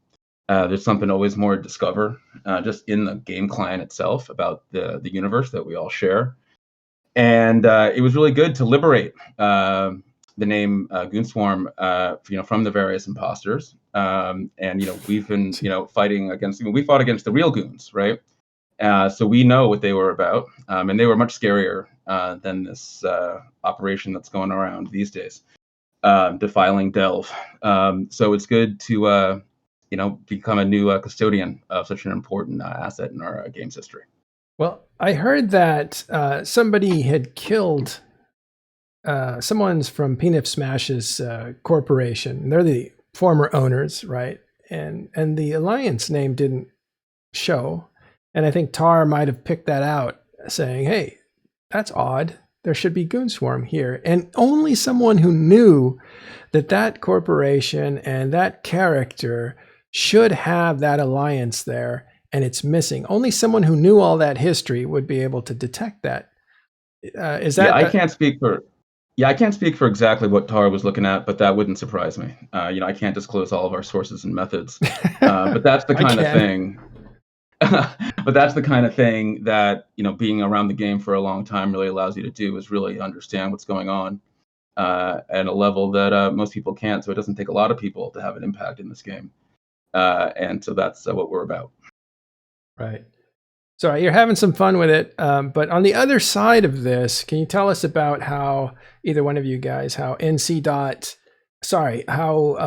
There's something always more to discover just in the game client itself about the universe that we all share. And it was really good to liberate the name Goon Swarm, from the various imposters. And we've been, fighting against. We fought against the real goons, right? So we know what they were about, and they were much scarier than this operation that's going around these days, defiling Delve. So it's good to, become a new custodian of such an important asset in our game's history. Well, I heard that somebody had killed someone's from Peanut Smash's corporation. They're the former owners, right? And the Alliance name didn't show. And I think Tar might have picked that out, saying, hey, that's odd. there should be Goonswarm here. And only someone who knew that corporation and that character should have that alliance there, and it's missing. Only someone who knew all that history would be able to detect that. Is that? Yeah, I can't speak for. Yeah, I can't speak for exactly what Tara was looking at, but that wouldn't surprise me. I can't disclose all of our sources and methods, but that's the kind of thing. But that's the kind of thing that being around the game for a long time really allows you to do, is really understand what's going on at a level that most people can't. So it doesn't take a lot of people to have an impact in this game, and so that's what we're about. Right. So you're having some fun with it, but on the other side of this, can you tell us about how either one of you guys, how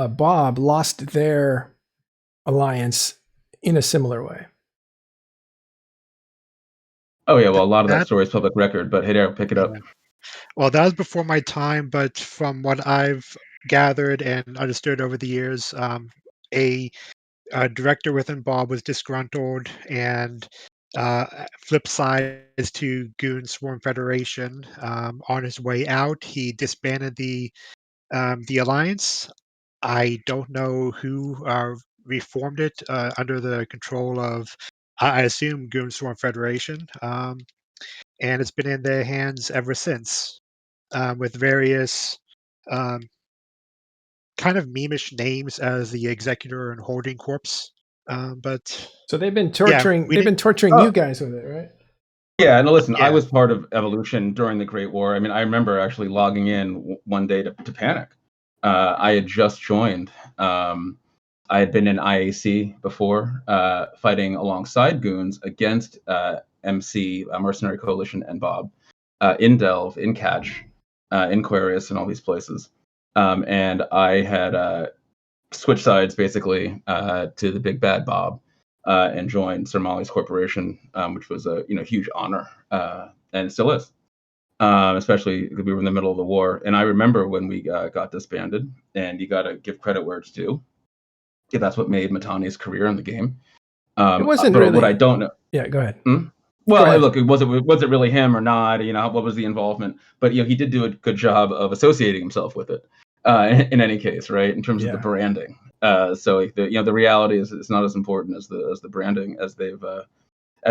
Bob lost their alliance in a similar way? Oh yeah, well, a lot of that story is public record, but hey, Daryl, pick it up. Well, that was before my time, but from what I've gathered and understood over the years, a director within Bob was disgruntled and flip sides to Goon Swarm Federation. On his way out, he disbanded the alliance. I don't know who reformed it under the control of, I assume, Goon Swarm Federation, and it's been in their hands ever since, with various um, kind of memeish names as the Executor and Holding Corps. But so they've been torturing. They've been torturing you guys with it, right? Yeah, no, listen, I was part of Evolution during the Great War. I mean, I remember actually logging in one day to panic. I had just joined. I had been in IAC before, fighting alongside goons against MC, Mercenary Coalition, and Bob in Delve, in Catch, in Quarius, and all these places. And I had switched sides basically to the big bad Bob. And joined Sir Molly's corporation, which was a huge honor, and it still is. Especially because we were in the middle of the war. And I remember when we got disbanded, and you got to give credit where it's due. Yeah, that's what made Matani's career in the game. It wasn't really. What I don't know. Yeah, go ahead. Well, go ahead. Look, was it really him or not? What was the involvement? But he did do a good job of associating himself with it. In any case, right? In terms of the branding. So the reality is it's not as important as the branding as the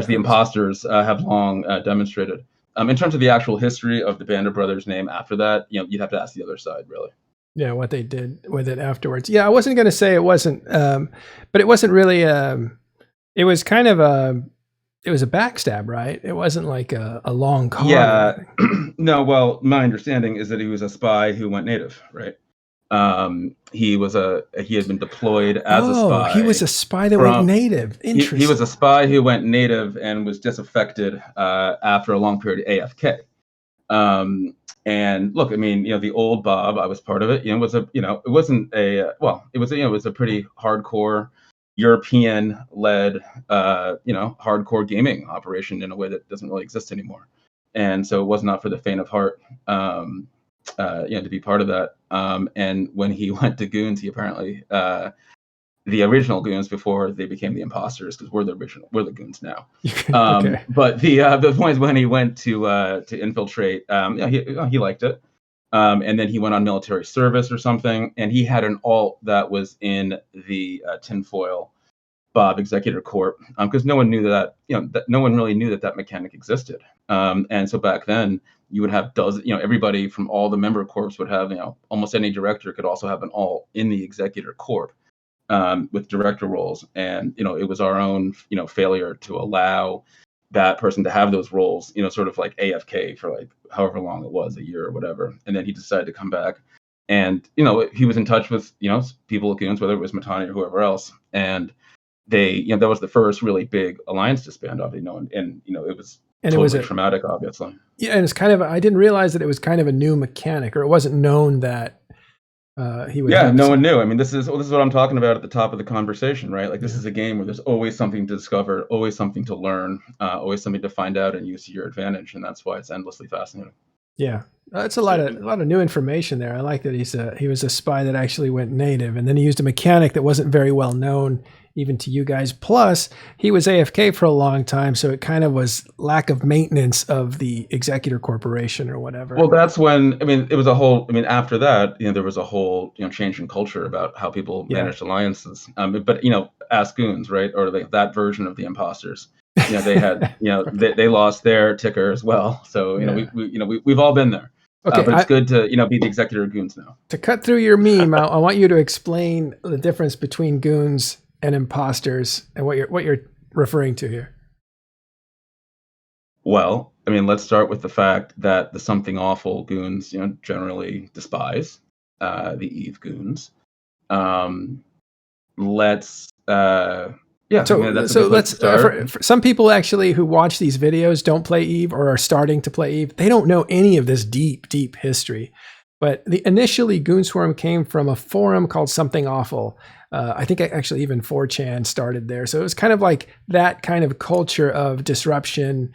imposters have long demonstrated. In terms of the actual history of the Band of Brothers name after that, you'd have to ask the other side, really. Yeah, what they did with it afterwards. Yeah, I wasn't going to say it wasn't, but it wasn't really. It was kind of it was a backstab, right? It wasn't like a long con. Yeah. No, well, my understanding is that he was a spy who went native, right? He had been deployed as a spy. He was a spy that went native. Interesting. He was a spy who went native and was disaffected after a long period of AFK. And look, I mean, the old Bob, I was part of it. It was it wasn't a it was a pretty hardcore European-led hardcore gaming operation in a way that doesn't really exist anymore. And so it was not for the faint of heart. To be part of that. And when he went to Goons, he apparently the original Goons before they became the imposters, because we're the Goons now. Okay. But the point is when he went to infiltrate, he liked it. And then he went on military service or something, and he had an alt that was in the tinfoil Bob Executor Corp, because no one knew that no one really knew that mechanic existed. And so back then you would have everybody from all the member corps would have, almost any director could also have an alt in the Executor Corp with director roles. And, it was our own, failure to allow that person to have those roles, sort of like AFK for like however long it was, a year or whatever. And then he decided to come back. And, he was in touch with, people at Goons, whether it was Matani or whoever else. And they, that was the first really big alliance disband of it, and it was totally traumatic, obviously. Yeah, and it's kind of, I didn't realize that it was kind of a new mechanic, or it wasn't known that he would. Yeah, no one knew. I mean, this is what I'm talking about at the top of the conversation, right? Like, this is a game where there's always something to discover, always something to learn, always something to find out and use to your advantage, and that's why it's endlessly fascinating. Yeah, that's a lot of new information there. I like that he was a spy that actually went native, and then he used a mechanic that wasn't very well known even to you guys. Plus, he was AFK for a long time, so it kind of was lack of maintenance of the Executor Corporation or whatever. Well, that's when, I mean, it was a whole, I mean, after that, there was a whole, change in culture about how people managed alliances. But, ask Goons, right? Or that version of the imposters. They had, they lost their ticker as well. So, we've all been there. Okay, but it's good to, be the Executor of Goons now. To cut through your meme, I want you to explain the difference between Goons and imposters and what you're referring to here. Well, I mean, let's start with the fact that the Something Awful Goons, generally despise the Eve Goons. Let's for some people actually who watch these videos don't play Eve or are starting to play Eve. They don't know any of this deep history. But initially, Goonswarm came from a forum called Something Awful. I think actually even 4chan started there. So it was kind of like that kind of culture of disruption.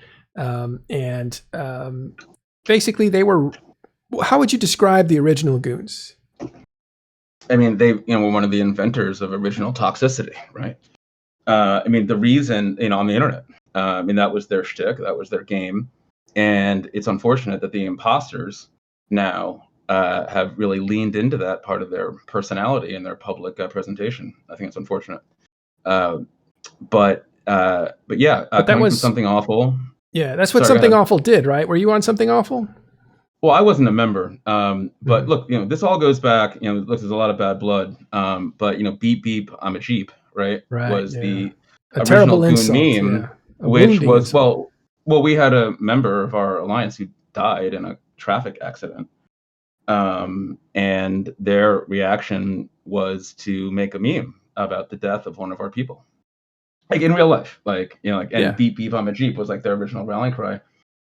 Basically, they were. How would you describe the original Goons? I mean, they were one of the inventors of original toxicity, right? I mean, the reason on the internet. I mean, that was their shtick. That was their game, and it's unfortunate that the imposters now have really leaned into that part of their personality and their public presentation. I think it's unfortunate. But yeah, that was Something Awful. Yeah, that's what Something Awful did, right? Were you on Something Awful? Well, I wasn't a member, but look, this all goes back. Look, there's a lot of bad blood. But beep beep, I'm a Jeep, right? Was the original Goon meme, which was insult. well, we had a member of our alliance who died in a traffic accident. And their reaction was to make a meme about the death of one of our people, like in real life, beep beep I'm a Jeep was like their original rallying cry.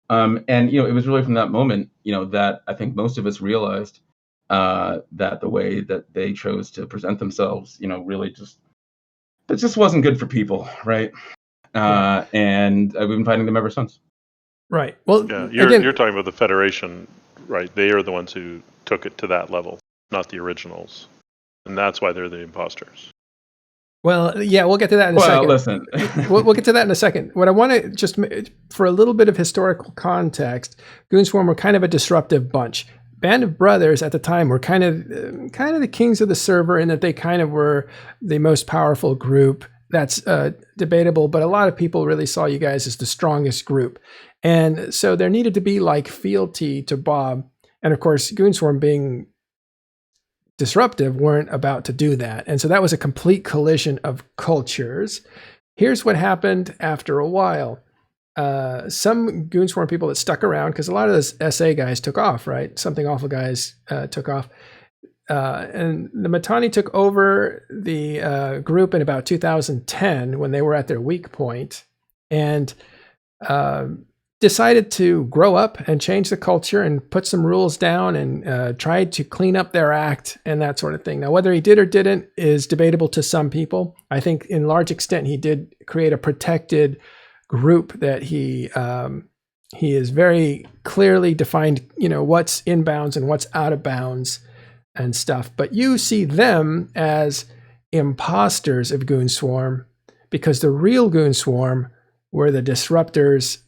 And it was really from that moment, that I think most of us realized that the way that they chose to present themselves, really it just wasn't good for people, right? And we've been fighting them ever since. Right. Well, yeah, you're talking about the Federation, right? They are the ones who took it to that level, not the originals, and that's why they're the imposters. Well, yeah, we'll get to that in a second. Listen, we'll get to that in a second. What I want to just for a little bit of historical context, Goonswarm were kind of a disruptive bunch. Band of Brothers at the time were kind of the kings of the server in that they kind of were the most powerful group. That's debatable, but a lot of people really saw you guys as the strongest group. And so there needed to be like fealty to Bob. And of course, Goonswarm being disruptive weren't about to do that. And so that was a complete collision of cultures. Here's what happened after a while. Some Goonswarm people that stuck around, because a lot of those SA guys took off, right? Something Awful guys took off. And the Mittani took over the group in about 2010 when they were at their weak point, and decided to grow up and change the culture and put some rules down and tried to clean up their act and that sort of thing. Now, whether he did or didn't is debatable to some people. I think in large extent he did create a protected group that he is very clearly defined, what's in bounds and what's out of bounds and stuff. But you see them as imposters of Goonswarm because the real Goonswarm were the disruptors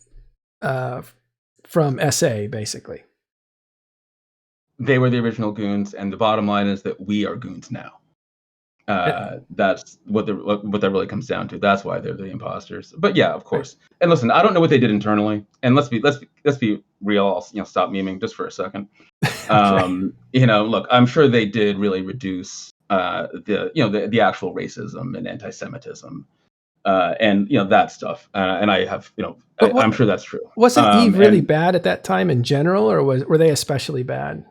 from SA, basically. They were the original Goons, and the bottom line is that we are Goons now. That's what that really comes down to. That's why they're the imposters. But yeah, of course. Right. And listen, I don't know what they did internally. And let's be real. I'll stop memeing just for a second. Look, I'm sure they did really reduce the actual racism and anti-Semitism. And that stuff, and I have, I'm sure that's true. Wasn't Eve really bad at that time in general, or were they especially bad?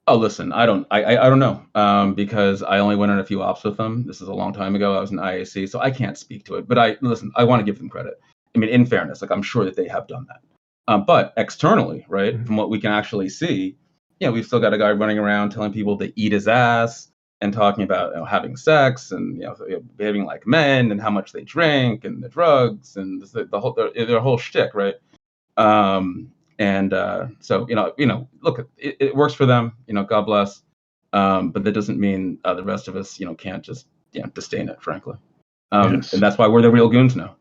Oh, listen, I don't know, because I only went on a few ops with them. This is a long time ago. I was in IAC, so I can't speak to it. But I want to give them credit. I mean, in fairness, I'm sure that they have done that. But externally, right, from what we can actually see, we've still got a guy running around telling people to eat his ass. And talking about having sex and behaving like men and how much they drink and the drugs and their whole shtick, right? And so look, it works for them. God bless. But that doesn't mean the rest of us can't just disdain it, frankly. Yes. And that's why we're the real goons now.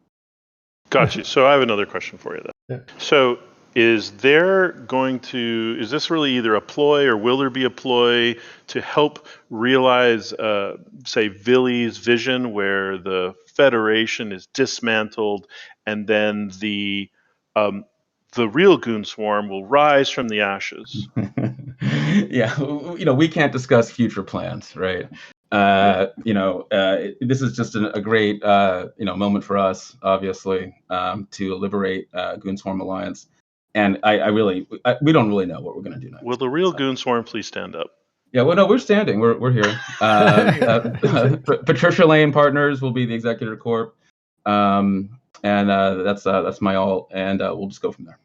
Got you. So I have another question for you then. Yeah. So is this really either a ploy or will there be a ploy to help realize, say, Villy's vision where the Federation is dismantled and then the real goon swarm will rise from the ashes? Yeah, we can't discuss future plans, right? This is just a great moment for us, obviously, to liberate Goon Swarm Alliance. And we don't really know what we're going to do next. Will the real goon swarm please stand up? Yeah, well, no, we're standing. We're here. Patricia Lane Partners will be the executor corp, and that's my alt, and we'll just go from there.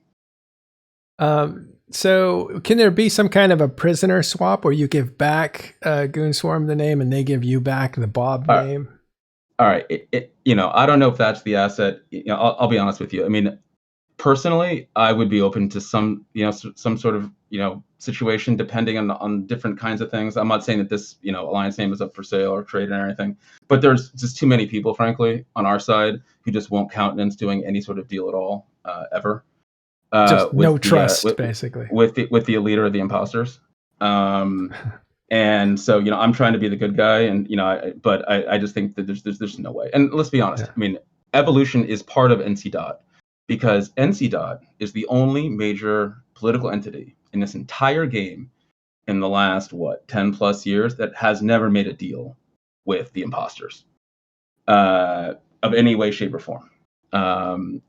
So can there be some kind of a prisoner swap where you give back Goon Swarm the name and they give you back the Bob name? All right. I don't know if that's the asset. I'll be honest with you. I mean, personally, I would be open to some sort of, situation depending on different kinds of things. I'm not saying that this, Alliance name is up for sale or trade or anything, but there's just too many people, frankly, on our side who just won't countenance doing any sort of deal at all, ever. Just no trust, basically, with the leader of the imposters. And so, I'm trying to be the good guy, and but I just think that there's no way. And let's be honest. Yeah. I mean, Evolution is part of NC. Because NC. is the only major political entity in this entire game in the last 10 plus years that has never made a deal with the imposters, of any way, shape, or form.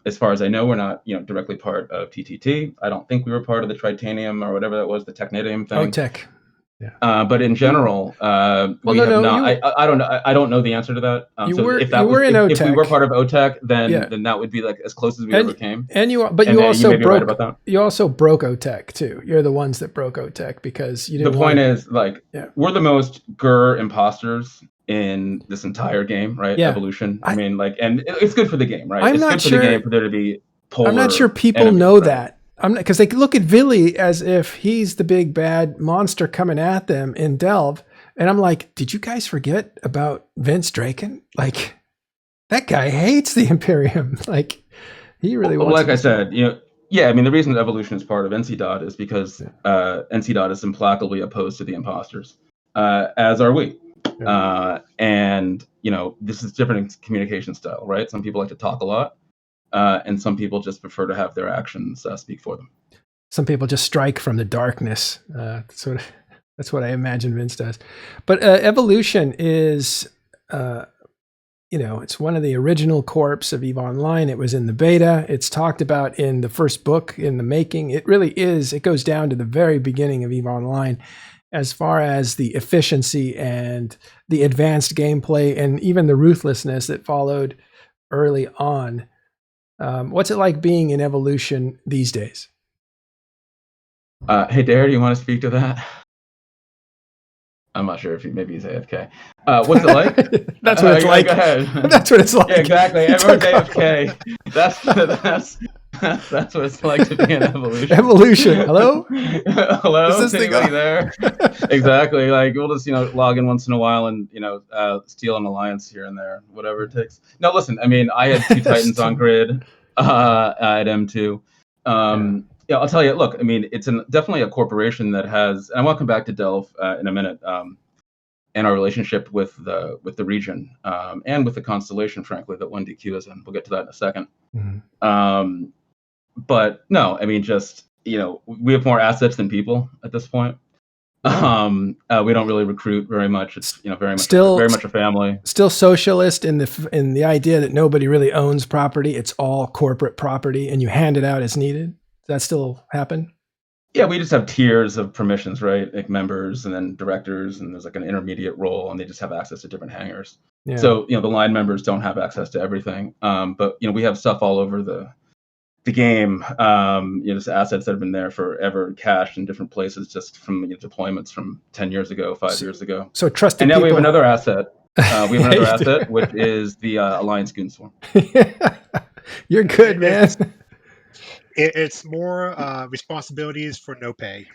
As far as I know, we're not, directly part of TTT. I don't think we were part of the Tritanium or whatever that was, the Technetium thing. OTEC. Yeah. But in general, I don't know. I don't know the answer to that. If we were part of OTEC, then that would be like as close as we ever came. And you also broke. Right, you also broke OTEC too. You're the ones that broke OTEC because you didn't. The point is, we're the most GUR imposters in this entire game, right? Yeah. Evolution. I mean, and it's good for the game, right? It's good for the game for there to be polar. I'm not sure people know that. I'm not, because they look at Villy as if he's the big bad monster coming at them in Delve, and I'm like, did you guys forget about Vince Draken? That guy hates the Imperium. He really wants. Like I said, I mean, the reason Evolution is part of NC. is because NC. is implacably opposed to the imposters, as are we. Yeah. And this is different communication style, right? Some people like to talk a lot. And some people just prefer to have their actions speak for them. Some people just strike from the darkness. That's what I imagine Vince does. But Evolution is, it's one of the original corps of EVE Online. It was in the beta. It's talked about in the first book in the making. It really is. It goes down to the very beginning of EVE Online as far as the efficiency and the advanced gameplay and even the ruthlessness that followed early on. What's it like being in Evolution these days? Hey, Dare, do you want to speak to that? I'm not sure if maybe he's AFK. What's it like? That's what it's like. Go ahead. That's what it's like. Yeah, exactly. Everyone's AFK. That's what it's like to be in Evolution. Evolution. Hello? Hello? Is this anybody there? Exactly. We'll just, log in once in a while and, steal an alliance here and there, whatever it takes. No, listen, I mean, I had 2 Titans on grid at M2. Yeah, I'll tell you, look, I mean, it's definitely a corporation that has, and I want to come back to Delve in a minute, and our relationship with the region, and with the constellation, frankly, that 1DQ is in. We'll get to that in a second. Mm-hmm. But no, I mean, just, we have more assets than people at this point. We don't really recruit very much. It's, very much a family. Still socialist in the idea that nobody really owns property. It's all corporate property and you hand it out as needed. Does that still happen? Yeah, we just have tiers of permissions, right? Like members and then directors, and there's an intermediate role, and they just have access to different hangars. Yeah. So, the line members don't have access to everything. But, we have stuff all over the game, just assets that have been there forever, cached in different places, just from deployments from 10 years ago, 5 years ago. So trusted And now people. we have another asset. We have another asset, which is the Alliance Goon Swarm. You're good, man. It's more responsibilities for no pay.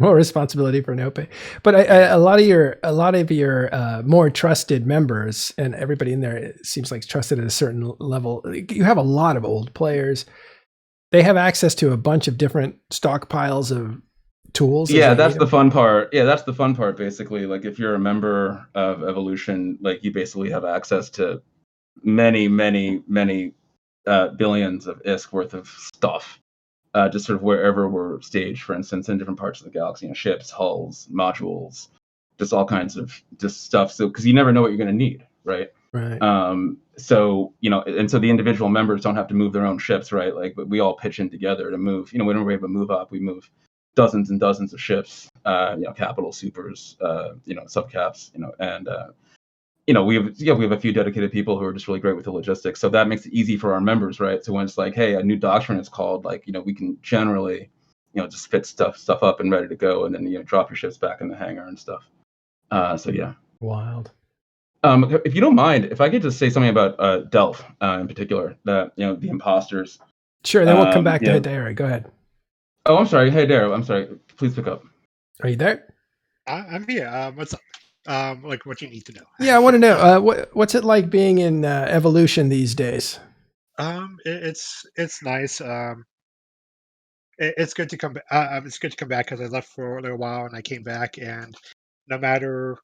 More responsibility for no pay. But a lot of your more trusted members and everybody in there, it seems like trusted at a certain level. You have a lot of old players. They have access to a bunch of different stockpiles of tools. Yeah, that's the fun part. Yeah, that's the fun part. Basically, like if you're a member of Evolution, like you basically have access to many billions of ISK worth of stuff. Just sort of wherever we're staged, for instance, in different parts of the galaxy, you know, ships, hulls, modules, just all kinds of just stuff. So, because you never know what you're going to need, right? Right. So, you know, and so the individual members don't have to move their own ships, right? Like, but we all pitch in together to move. You know, whenever we have a move up, we move dozens and dozens of ships. You know, capital, supers, you know, subcaps, you know, and you know, we have a few dedicated people who are just really great with the logistics. So that makes it easy for our members, right? So when it's like, hey, a new doctrine is called, like, you know, we can generally, you know, just fit stuff up and ready to go, and then, you know, drop your ships back in the hangar and stuff. So yeah. Wild. If you don't mind, if I could just say something about Delph in particular, that, you know, the imposters. Sure. Then we'll come back to Hidera. Go ahead. Oh, I'm sorry. Hey, Darrow. I'm sorry. Please pick up. Are you there? I'm here. What's up? Like what you need to know. Yeah, I want to know what's it like being in Evolution these days. It's nice. It's good to come. It's good to come back because I left for a little while and I came back, and no matter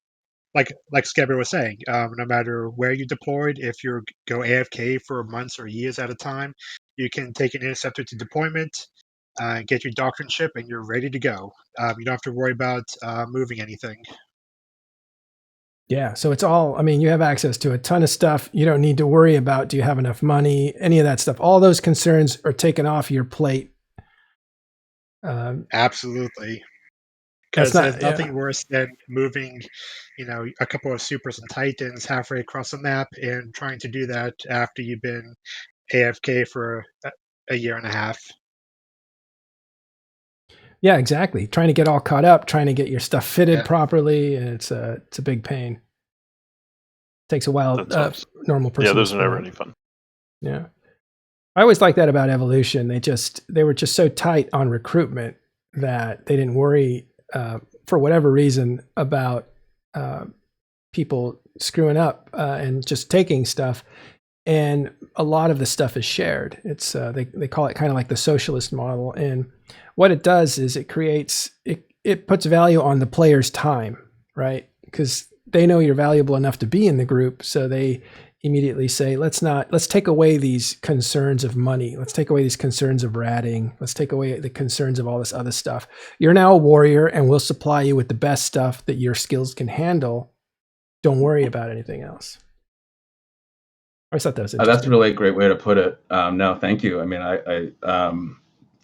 like Skebber was saying, no matter where you deployed, if you go AFK for months or years at a time, you can take an interceptor to deployment, get your doctrine ship, and you're ready to go. You don't have to worry about moving anything. Yeah, so it's all, I mean, you have access to a ton of stuff. You don't need to worry about, do you have enough money, any of that stuff. All those concerns are taken off your plate. Absolutely. Because there's nothing worse than moving, you know, a couple of supers and titans halfway across the map and trying to do that after you've been AFK for a year and a half. Yeah, exactly. Trying to get all caught up, trying to get your stuff fitted properly, and it's a big pain. Takes a while. Normal person. Yeah, those are never any fun. Yeah, I always like that about Evolution. They were just so tight on recruitment that they didn't worry for whatever reason about people screwing up and just taking stuff. And a lot of the stuff is shared. It's they call it kind of like the socialist model. And what it does is it puts value on the player's time, right? Because they know you're valuable enough to be in the group, so they immediately say, let's take away these concerns of money. Let's take away these concerns of ratting. Let's take away the concerns of all this other stuff. You're now a warrior, and we'll supply you with the best stuff that your skills can handle. Don't worry about anything else. I thought that was interesting. That's a really great way to put it. No, thank you. I mean,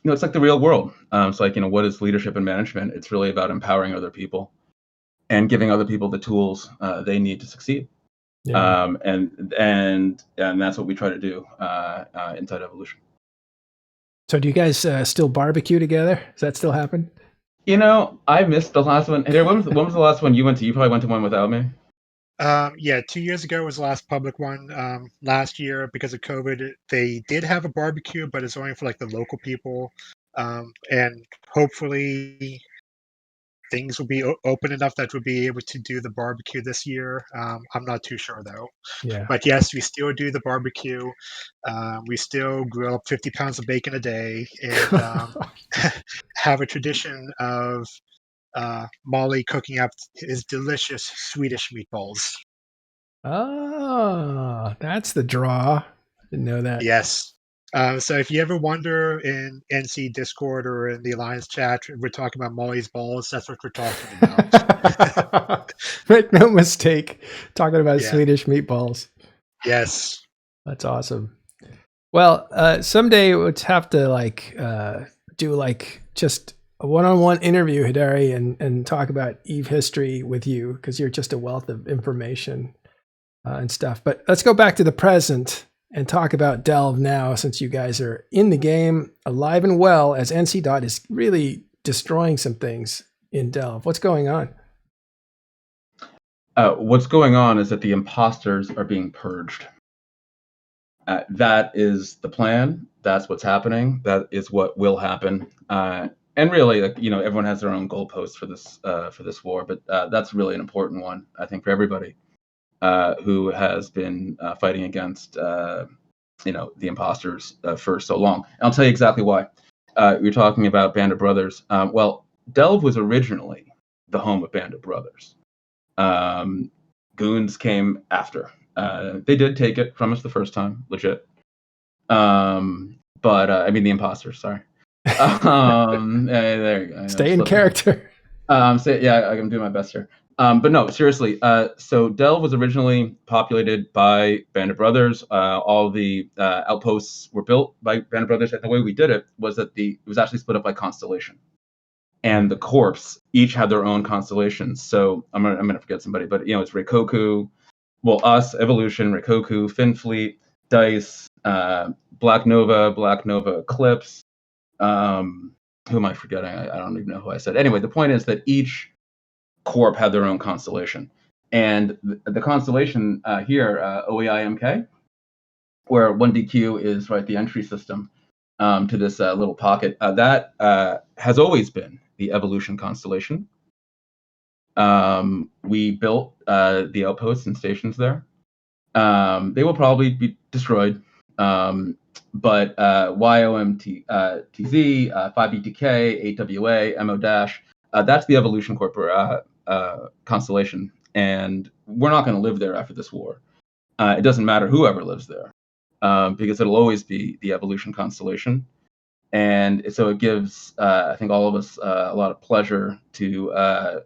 you know, it's like the real world. It's like, you know, what is leadership and management? It's really about empowering other people and giving other people the tools they need to succeed. Yeah. And that's what we try to do inside Evolution. So do you guys still barbecue together? Does that still happen? You know, I missed the last one. Hey, when was the last one you went to? You probably went to one without me. Yeah, 2 years ago was the last public one. Last year, because of COVID, they did have a barbecue, but it's only for like the local people. And hopefully things will be open enough that we'll be able to do the barbecue this year. I'm not too sure though. Yeah. But yes, we still do the barbecue. We still grill up 50 pounds of bacon a day and have a tradition of Molly cooking up his delicious Swedish meatballs. Oh, that's the draw. Didn't know that. Yes. So if you ever wonder in NC Discord or in the Alliance chat, we're talking about Molly's balls. That's what we're talking about. Make no mistake, talking about Swedish meatballs. Yes. That's awesome. Well, someday we'll have to do just a one-on-one interview, Hidari, and talk about EVE history with you, because you're just a wealth of information and stuff. But let's go back to the present and talk about Delve now, since you guys are in the game, alive and well, as NC Dot is really destroying some things in Delve. What's going on? What's going on is that the imposters are being purged. That is the plan. That's what's happening. That is what will happen. And really, everyone has their own goalposts for this war, but that's really an important one, I think, for everybody who has been fighting against the imposters for so long. And I'll tell you exactly why. You're talking about Band of Brothers. Well, Delve was originally the home of Band of Brothers. Goons came after. They did take it from us the first time, legit. But the imposters. Sorry. There you go. Stay in character. I'm doing my best here. But no, seriously. So Delve was originally populated by Band of Brothers. All the outposts were built by Band of Brothers, and the way we did it was that it was actually split up by constellation, and the Corps each had their own constellations. So I'm gonna forget somebody, but it's Reikoku, us, Evolution, Reikoku, Finfleet, Dice, Black Nova Eclipse. Who am I forgetting? I don't even know who I said. Anyway, the point is that each Corp had their own constellation, and the constellation here, OEIMK, where 1DQ is the entry system to this little pocket, that has always been the Evolution constellation. We built the outposts and stations there. They will probably be destroyed. But YOMTZ, 5BTK, 8WA, MO-, that's the Evolution Corp constellation, and we're not going to live there after this war. It doesn't matter whoever lives there, because it'll always be the Evolution constellation. And so it gives, I think, all of us a lot of pleasure to,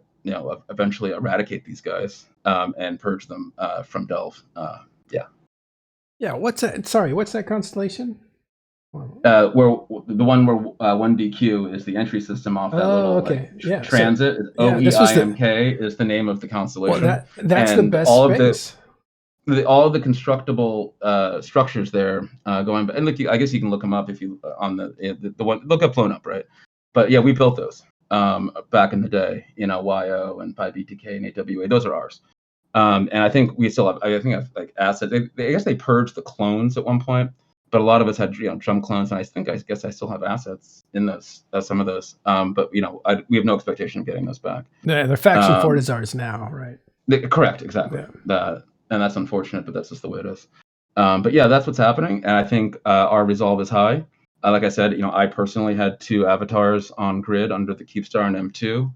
eventually eradicate these guys and purge them from Delve. Yeah, what's that? Sorry, what's that constellation? Where the one where 1DQ is the entry system off that little transit. OEIMK is the name of the constellation. Well, that's and the best all space. All of the constructible structures there going. And look, I guess you can look them up if you on the one. Look up Blown Up, right? But yeah, we built those back in the day. YO and 5BTK and 8WA. Those are ours. And I think we still have. I think like assets. I guess they purged the clones at one point, but a lot of us had drum clones, and I guess I still have assets in those, some of those. But we have no expectation of getting those back. Yeah, they're faction Fort is ours now, right? Correct, exactly. Yeah. And that's unfortunate, but that's just the way it is. But yeah, that's what's happening, and I think our resolve is high. Like I said, I personally had 2 avatars on grid under the Keepstar and M2.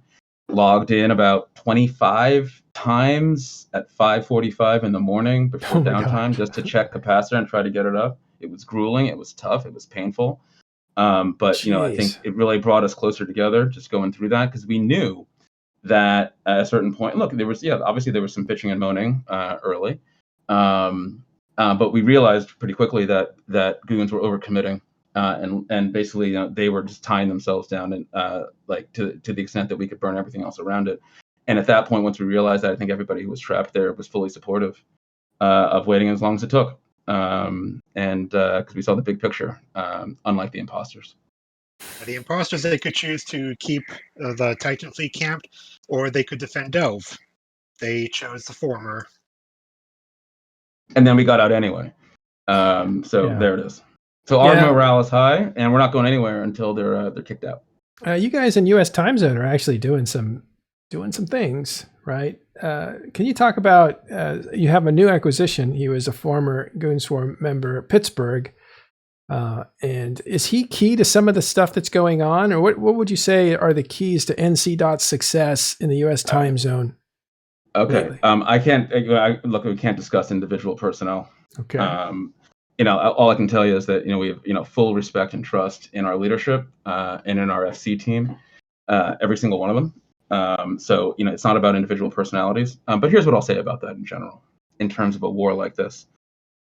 Logged in about 25 times at 5:45 in the morning before downtime just to check capacitor and try to get it up. It was grueling. It was tough. It was painful. But I think it really brought us closer together just going through that, because we knew that at a certain point, look, there was obviously there was some bitching and moaning early, but we realized pretty quickly that goons were overcommitting. And basically, they were just tying themselves down and to the extent that we could burn everything else around it. And at that point, once we realized that, I think everybody who was trapped there was fully supportive of waiting as long as it took. And because we saw the big picture, unlike the imposters. The imposters, they could choose to keep the Titan fleet camped, or they could defend Delve. They chose the former. And then we got out anyway. There it is. So our morale is high, and we're not going anywhere until they're kicked out. You guys in U.S. time zone are actually doing some things, right? Can you talk about? You have a new acquisition. He was a former Goon Swarm member, Pittsburgh, and is he key to some of the stuff that's going on, or what would you say are the keys to NC.'s success in the U.S. time zone? Okay, I can't look. We can't discuss individual personnel. Okay. All I can tell you is that we have full respect and trust in our leadership and in our FC team, every single one of them. So it's not about individual personalities. But here's what I'll say about that in general, in terms of a war like this.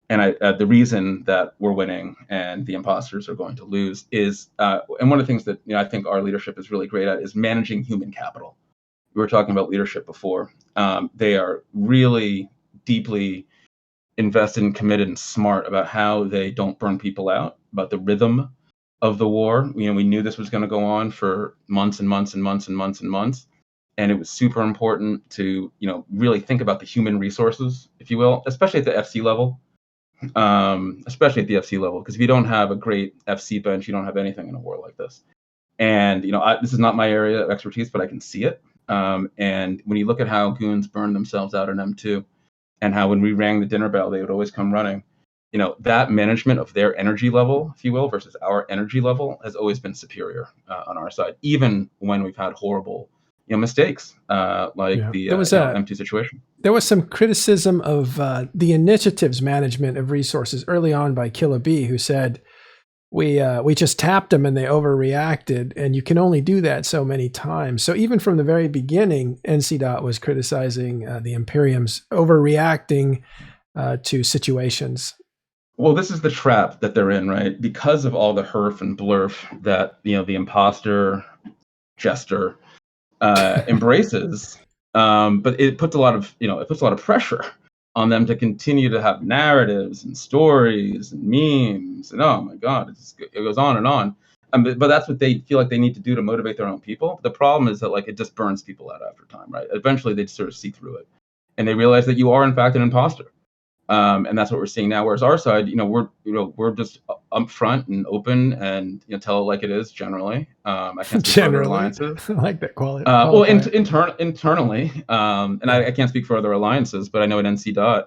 And the reason that we're winning and the imposters are going to lose is, and one of the things that I think our leadership is really great at is managing human capital. We were talking about leadership before. They are really deeply invested and committed and smart about how they don't burn people out, about the rhythm of the war. We knew this was going to go on for months and months and months and months and months. And it was super important to, really think about the human resources, if you will, especially at the FC level, especially at the FC level, because if you don't have a great FC bench, you don't have anything in a war like this. And this is not my area of expertise, but I can see it. And when you look at how goons burn themselves out in M2, and how when we rang the dinner bell, they would always come running. That management of their energy level, if you will, versus our energy level has always been superior on our side, even when we've had horrible mistakes like the M2 situation. There was some criticism of the initiatives management of resources early on by Killa B, who said, we just tapped them and they overreacted, and you can only do that so many times. So even from the very beginning, NC was criticizing the Imperium's overreacting to situations. Well, this is the trap that they're in, right? Because of all the herf and blurf that the imposter jester embraces, but it puts a lot of pressure on them to continue to have narratives and stories and memes, and oh my god, it goes on and on. But that's what they feel like they need to do to motivate their own people. The problem is that it just burns people out after time, right? Eventually, they sort of see through it, and they realize that you are in fact an imposter. And that's what we're seeing now. Whereas our side, we're just upfront and open and tell it like it is. Generally, I can't speak for other alliances. I like that quality. Well, internally, and I can't speak for other alliances, but I know at NC.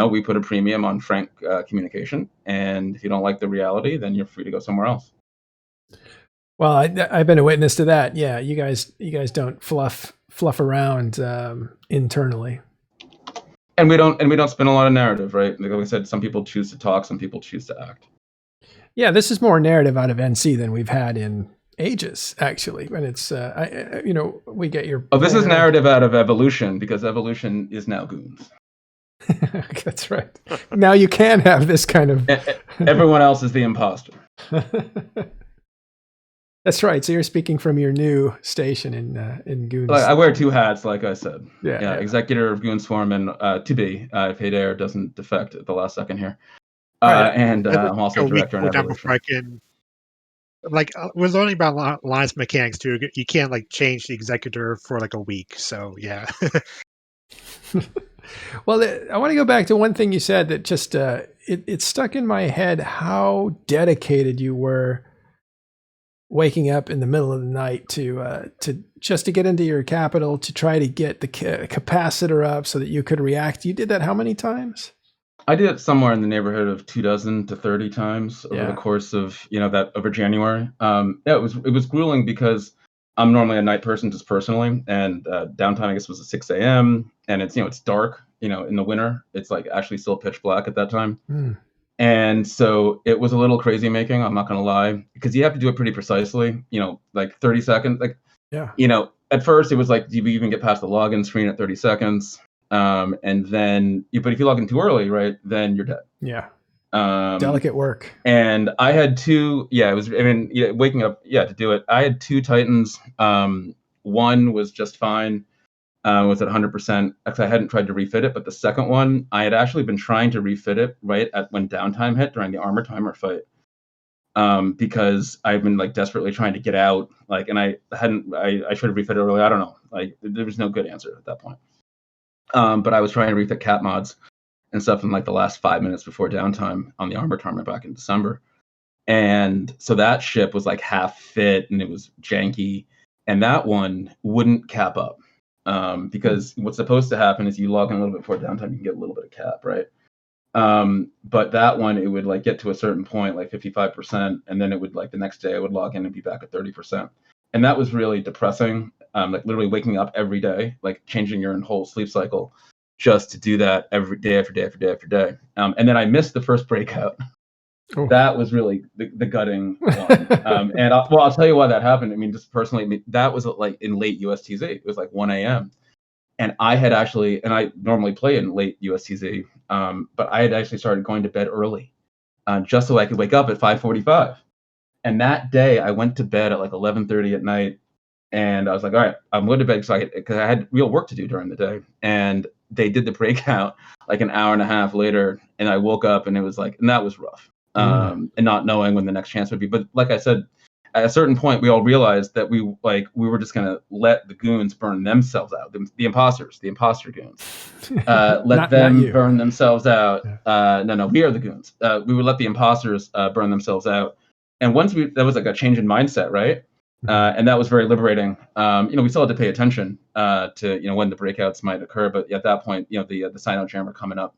We put a premium on frank communication, and if you don't like the reality, then you're free to go somewhere else. Well, I've been a witness to that. Yeah, you guys don't fluff around internally. And we don't spin a lot of narrative, right? Like I said, some people choose to talk, some people choose to act. Yeah, this is more narrative out of NC than we've had in ages, actually. When it's, we get your. Oh, this is narrative out of Evolution, because Evolution is now goons. That's right. Now you can have this kind of. Everyone else is the imposter. That's right. So you're speaking from your new station in Goons. I wear two hats, like I said. Yeah. Executor of Goon Swarm, and to be if Haydair doesn't defect at the last second here. Right. And I'm also director in Evolution. We're learning about alliance mechanics too. You can't change the executor for a week. So yeah. Well, I want to go back to one thing you said that just it stuck in my head, how dedicated you were waking up in the middle of the night to just to get into your capital, to try to get the capacitor up so that you could react. You did that how many times? I did it somewhere in the neighborhood of 24 to 30 times over the course of that over January. It was grueling because I'm normally a night person just personally, and downtime I guess was at 6 a.m. and it's dark. In the winter, it's actually still pitch black at that time. And so it was a little crazy making, I'm not going to lie, because you have to do it pretty precisely, 30 seconds. At first it was do you even get past the login screen at 30 seconds? And then, but if you log in too early, right, then you're dead. Yeah. Delicate work. And I had two, waking up, to do it. I had two Titans. One was just fine. Was at 100%. Actually, I hadn't tried to refit it, but the second one, I had actually been trying to refit it right at when downtime hit during the armor timer fight, because I've been desperately trying to get out, and I should have refit it early. I don't know, there was no good answer at that point. But I was trying to refit cat mods and stuff in the last 5 minutes before downtime on the armor timer back in December, and so that ship was half fit and it was janky, and that one wouldn't cap up. Because what's supposed to happen is you log in a little bit before downtime, you can get a little bit of cap, right? But that one, it would get to a certain point, 55%, and then it would the next day I would log in and be back at 30%. And that was really depressing. Literally waking up every day, changing your whole sleep cycle just to do that every day after day after day after day. And then I missed the first breakout. Oh. That was really the gutting one. And I'll tell you why that happened. I mean, just personally, that was in late USTZ. It was 1 a.m. And I had actually, and I normally play in late USTZ, but I had actually started going to bed early just so I could wake up at 5:45. And that day I went to bed at 11:30 at night. And I was all right, I'm going to bed because I had real work to do during the day. And they did the breakout an hour and a half later. And I woke up and it was and that was rough. And not knowing when the next chance would be. But like I said, at a certain point, we all realized that we were just going to let the goons burn themselves out. The imposters, the imposter goons, let them burn themselves out. Yeah. No, we are the goons. We would let the imposters burn themselves out. And once that was like a change in mindset, right? And that was very liberating. We still had to pay attention to when the breakouts might occur, but at that point, the Sino jammer coming up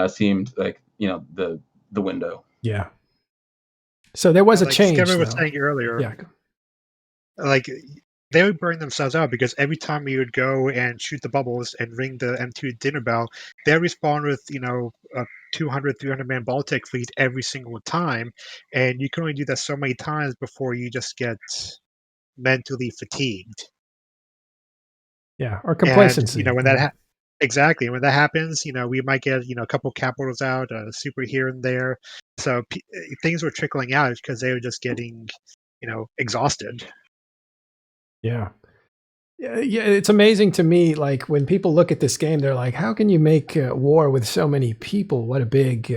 seemed like the window. Yeah. So there was a change. Kevin was saying earlier. Yeah. Like they would burn themselves out because every time you would go and shoot the bubbles and ring the M2 dinner bell, they respawn with a 200, 300 man Baltic fleet every single time, and you can only do that so many times before you just get mentally fatigued. Yeah, or complacency. And, when that exactly when that happens, we might get a couple capitals out, super here and there. So things were trickling out because they were just getting exhausted. Yeah. Yeah, it's amazing to me. Like when people look at this game, they're like, "How can you make war with so many people? What a big,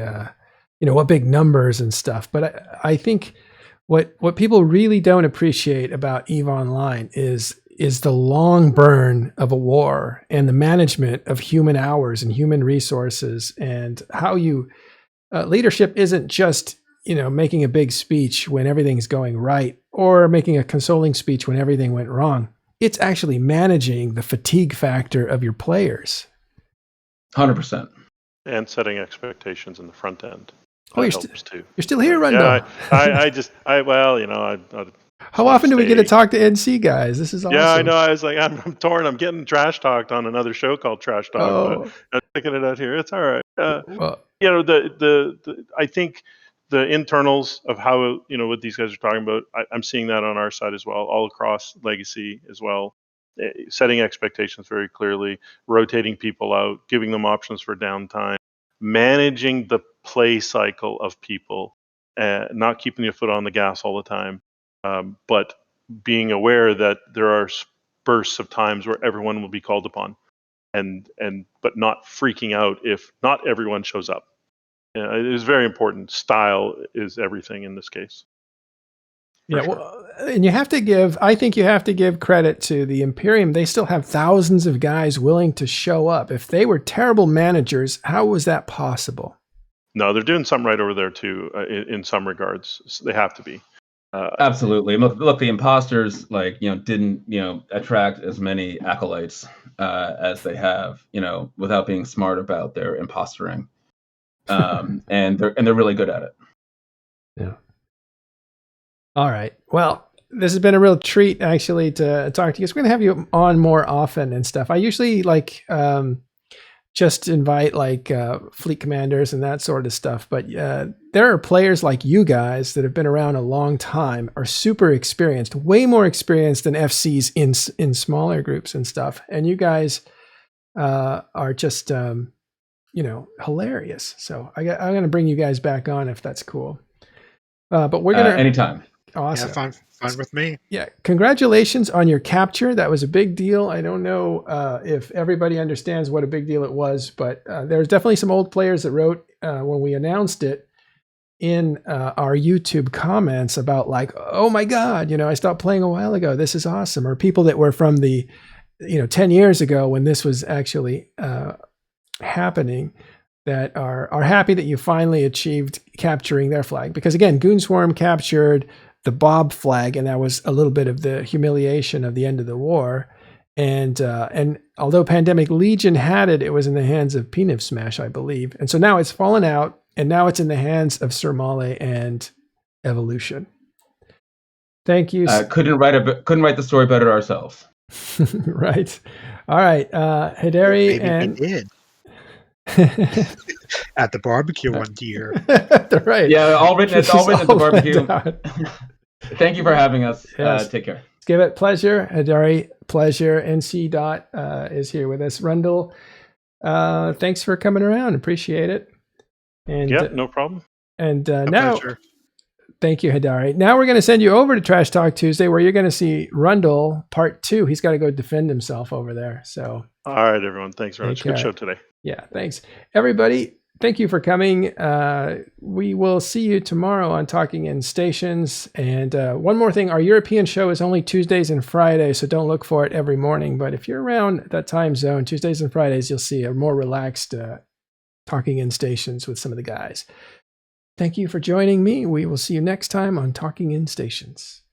what big numbers and stuff." But I think what people really don't appreciate about EVE Online is the long burn of a war and the management of human hours and human resources, and how you leadership isn't just making a big speech when everything's going right or making a consoling speech when everything went wrong. It's actually managing the fatigue factor of your players. 100%. And setting expectations in the front end. Oh, you're still here, Rundle. Yeah, How often do we get to talk to NC guys? This is awesome. Yeah, I know. I was like, I'm torn. I'm getting trash talked on another show called Trash Talk, but I'm sticking it out here. It's all right. I think the internals of how what these guys are talking about, I'm seeing that on our side as well, all across Legacy as well. Setting expectations very clearly, rotating people out, giving them options for downtime, managing the play cycle of people, not keeping your foot on the gas all the time, but being aware that there are bursts of times where everyone will be called upon, but not freaking out if not everyone shows up. It is very important. Style is everything in this case. Yeah, well, and I think you have to give credit to the Imperium. They still have thousands of guys willing to show up. If they were terrible managers, how was that possible? No, they're doing something right over there too, in some regards. So they have to be. Absolutely. Look, the imposters didn't attract as many acolytes as they have, without being smart about their impostering. And they're really good at it. Yeah. All right. Well, this has been a real treat actually to talk to you. We're going to have you on more often and stuff. I usually just invite fleet commanders and that sort of stuff. But there are players like you guys that have been around a long time, are super experienced, way more experienced than FCs in smaller groups and stuff. And you guys are just hilarious. So I'm going to bring you guys back on if that's cool. But we're going to anytime. Awesome. Yeah, fine with me. Yeah. Congratulations on your capture. That was a big deal. I don't know if everybody understands what a big deal it was, but there's definitely some old players that wrote when we announced it in our YouTube comments about oh my God, I stopped playing a while ago. This is awesome. Or people that were from the, 10 years ago when this was actually happening, that are happy that you finally achieved capturing their flag. Because again, Goonswarm captured the Bob flag, and that was a little bit of the humiliation of the end of the war. And although Pandemic Legion had it, it was in the hands of Peanut Smash, I believe. And so now it's fallen out, and now it's in the hands of Sir Male and Evolution. Thank you. Couldn't write the story better ourselves. Right. All right. Hidari and we did. At the barbecue one year. Right. Yeah, all written at the barbecue. Thank you for having us. Yes. Take care. Give it pleasure. Hidari, pleasure. NC Dot is here with us. Rundle, thanks for coming around. Appreciate it. And no problem. And now, thank you, Hidari. Now we're going to send you over to Trash Talk Tuesday, where you're going to see Rundle Part 2. He's got to go defend himself over there. So, all right, everyone. Thanks very much. Good show today. Yeah, thanks. Everybody, thank you for coming. We will see you tomorrow on Talking in Stations. And one more thing, our European show is only Tuesdays and Fridays, so don't look for it every morning. But if you're around that time zone, Tuesdays and Fridays, you'll see a more relaxed Talking in Stations with some of the guys. Thank you for joining me. We will see you next time on Talking in Stations.